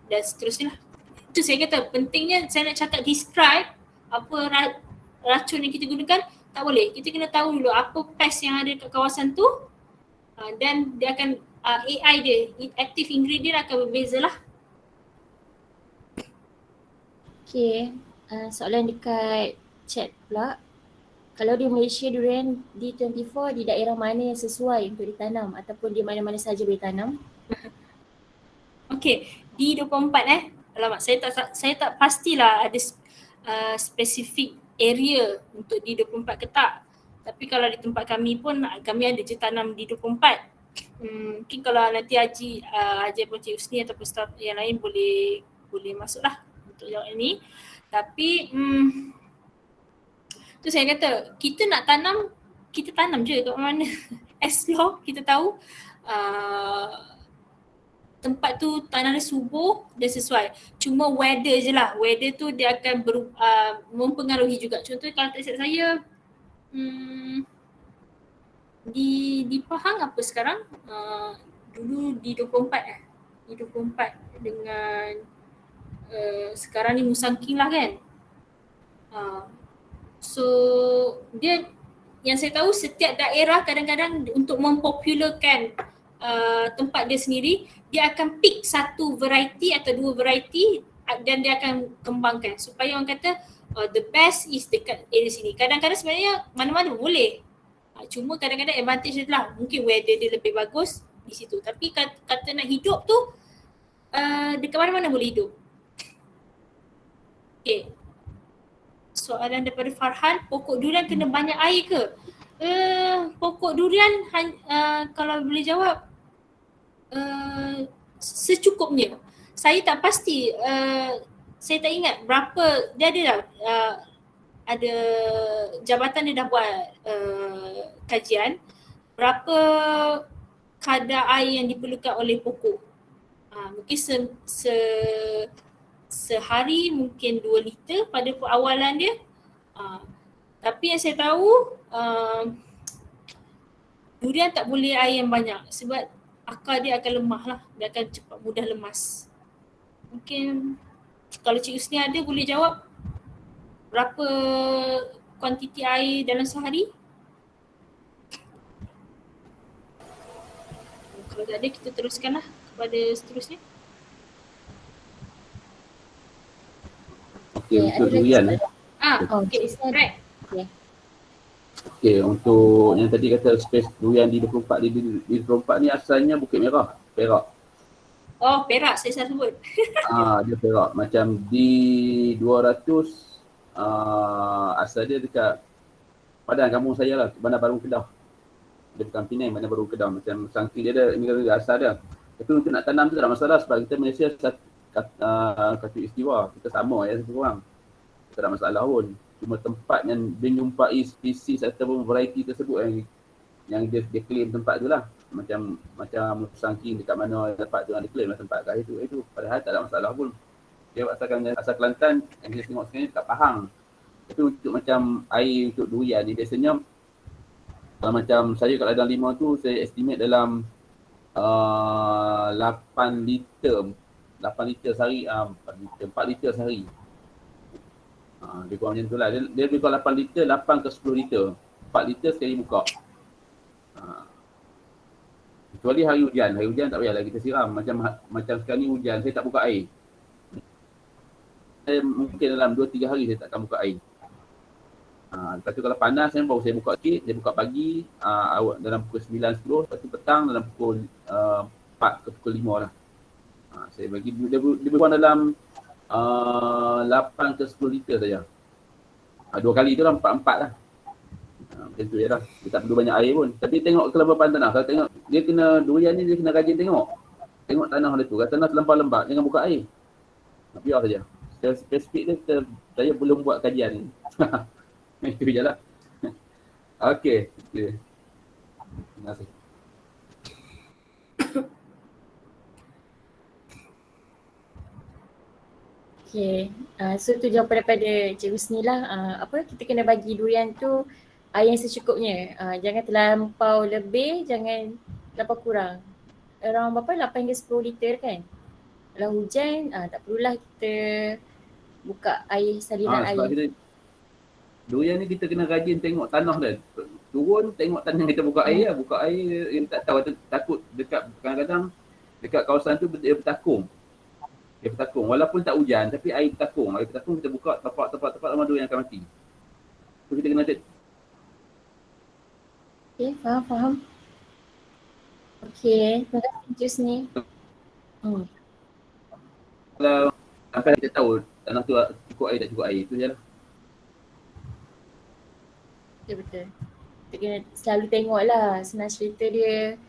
dan seterusnya lah. Itu saya kata pentingnya saya nak cakap describe apa racun yang kita gunakan, tak boleh. Kita kena tahu dulu apa pest yang ada kat kawasan tu, dan dia akan AI dia, active ingredient akan berbeza lah. Okay, soalan dekat chat pula. Kalau di Malaysia durian D24 di daerah mana yang sesuai untuk ditanam ataupun di mana-mana saja boleh tanam? Okay, D24 alamak saya tak pastilah ada spesifik area untuk D24 ke tak. Tapi kalau di tempat kami pun kami ada je tanam D24. Mungkin kalau nanti Haji ataupun Cik Husni ataupun staff yang lain boleh masuklah untuk jawab ini. Tapi tu saya kata kita nak tanam, kita tanam je kat mana. As long kita tahu tempat tu tanah dia subur dan sesuai. Cuma weather je lah. Weather tu dia akan mempengaruhi juga. Contohnya kalau tak silap saya di Pahang apa sekarang? Dulu di 24 di 24 dengan sekarang ni Musang King lah kan. So dia yang saya tahu setiap daerah kadang-kadang untuk mempopularkan tempat dia sendiri, dia akan pick satu variety atau dua variety dan dia akan kembangkan supaya orang kata the best is dekat area sini. Kadang-kadang sebenarnya mana-mana boleh. Cuma kadang-kadang advantage dia lah mungkin weather dia lebih bagus di situ. Tapi kata nak hidup tu dekat mana-mana boleh hidup. Okay. Soalan daripada Farhan, pokok durian kena banyak air ke? Pokok durian kalau boleh jawab secukupnya. Saya tak pasti, saya tak ingat berapa, dia ada dah ada jabatan dia dah buat kajian berapa kadar air yang diperlukan oleh pokok. Mungkin sehari mungkin 2 liter pada awalan dia. Tapi yang saya tahu durian tak boleh air yang banyak sebab akar dia akan lemah lah. Dia akan cepat mudah lemas. Mungkin kalau Cik Husni ada boleh jawab berapa kuantiti air dalam sehari? Kalau tak ada kita teruskanlah kepada seterusnya. Okey, ada untuk lagi durian soalan? Oh, Okay, Cik Husni ada. right. Okay. Okey, untuk yang tadi kata space durian di 24 di 24 ni asalnya Bukit Merah, Perak. Oh, Perak saya salah sebut. Dia Perak. Macam di 200 asal dia dekat Padang kampung saya lah, Bandar Baru Kedah. Dia bukan Penang, Bandar Baru Kedah. Macam sangki dia ada negara asal dia. Tapi untuk nak tanam tu tak ada masalah sebab kita Malaysia satu istiwa. Kita sama ya satu orang. Tak ada masalah pun. Cuma tempat yang dia jumpai spesies ataupun variety tersebut yang dia claim tempat tu lah. Macam sangki dekat mana tempat tu yang dia claim lah tempat kat itu. Padahal tak ada masalah pun. Dia asal Kelantan yang kita tengok sekarang ni dekat Pahang. Itu untuk macam air untuk durian ni biasanya macam saya kat ladang 5 tu saya estimate dalam 8 liter sehari, 4 liter sehari. Dia kurang macam tu lah. Dia lebih kurang 8 liter, 8 ke 10 liter. 4 liter sekali buka. Kecuali hari hujan tak payahlah kita siram. Macam sekarang ni hujan, saya tak buka air. Mungkin dalam 2-3 hari saya takkan buka air. Lepas tu kalau panas baru saya buka sikit, saya buka pagi, dalam pukul 9-10, lepas tu petang dalam pukul 4 ke pukul 5 lah. Saya bagi, dia lebih kurang dalam 8 ke 10 liter saja. 2 kali tu lah, 4-4 lah. Macam tu je lah, dia tak perlu banyak air pun. Tapi tengok kelembapan tanah, kalau tengok, dia kena, durian ni dia kena rajin tengok tanah dia tu, kalau tanah terlampau lembab, jangan buka air. Biar saja. Secara spesifik dia, saya belum buat kajian ni. Itu je lah. Okey. Terima kasih. Okay, so tu jawapan daripada Cik Husni lah. Kita kena bagi durian tu air yang secukupnya. Jangan terlampau lebih, jangan terlampau kurang. Around berapa? 8 hingga 10 liter kan? Kalau hujan, tak perlulah kita buka air, salinan Sebab air. kita, durian ni kita kena rajin tengok tanah dia. Turun, tengok tanah kita buka air lah. Buka air yang tak tahu, takut dekat, kadang-kadang dekat kawasan tu dia bertakung. Walaupun tak hujan tapi air bertakung kita buka tapak lama durian akan mati. So kita kena Okay, faham. Okay, terima kasih Cik Husni. Kalau sampai kita tahu tanah tu cukup air tak cukup air, tu je lah. Betul. Kita kena selalu tengok lah senang cerita dia.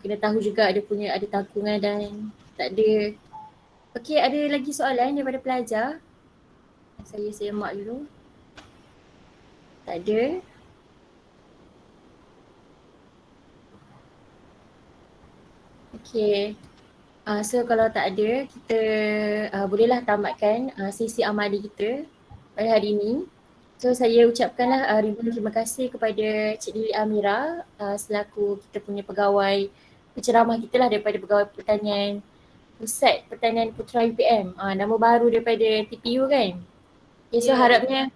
Kena tahu juga ada tangkungan dan tak ada. Okey, ada lagi soalan daripada pelajar? Saya mark dulu. Tak ada. Okey. So kalau tak ada, kita bolehlah tamatkan sesi amali kita pada hari ini. So saya ucapkanlah ribuan terima kasih kepada Cik Lily Amira selaku kita punya pegawai penceramah kita lah daripada Pegawai Pertanian Pusat Pertanian Putra UPM. Nama baru daripada TPU kan. Okay, so harapnya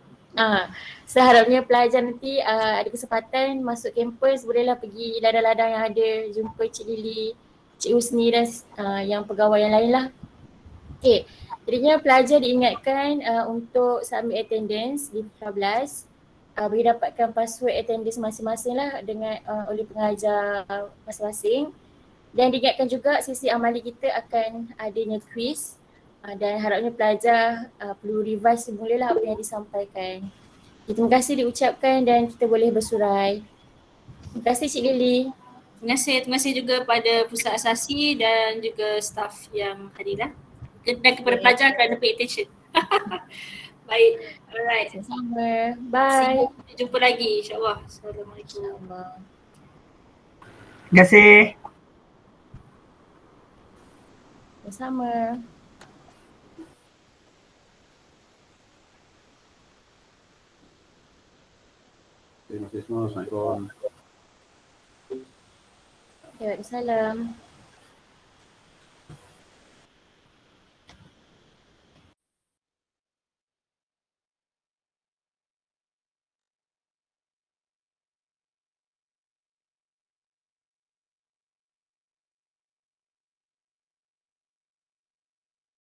pelajar nanti ada kesempatan masuk kampus, bolehlah pergi ladang-ladang yang ada, jumpa Cik Lily, Cik Husni dan yang pegawai yang lain lah. Okay, jadinya pelajar diingatkan untuk submit attendance di 15 boleh dapatkan password attendance masing-masing lah dengan oleh pengajar masing-masing. Dan diingatkan juga sesi amali kita akan adanya quiz dan harapnya pelajar perlu revise semula lah apa yang disampaikan. Terima kasih diucapkan dan kita boleh bersurai. Terima kasih Cik Lily. Terima kasih juga pada Pusat Asasi dan juga staf yang hadir lah. Dan kepada pelajar kerana pay attention. Baik, alright. Sama-sama. Bye. Jumpa lagi insyaAllah. Assalamualaikum. Terima kasih. Sama-sama. Terima kasih semua. Assalamualaikum. Okay, Waalaikumsalam.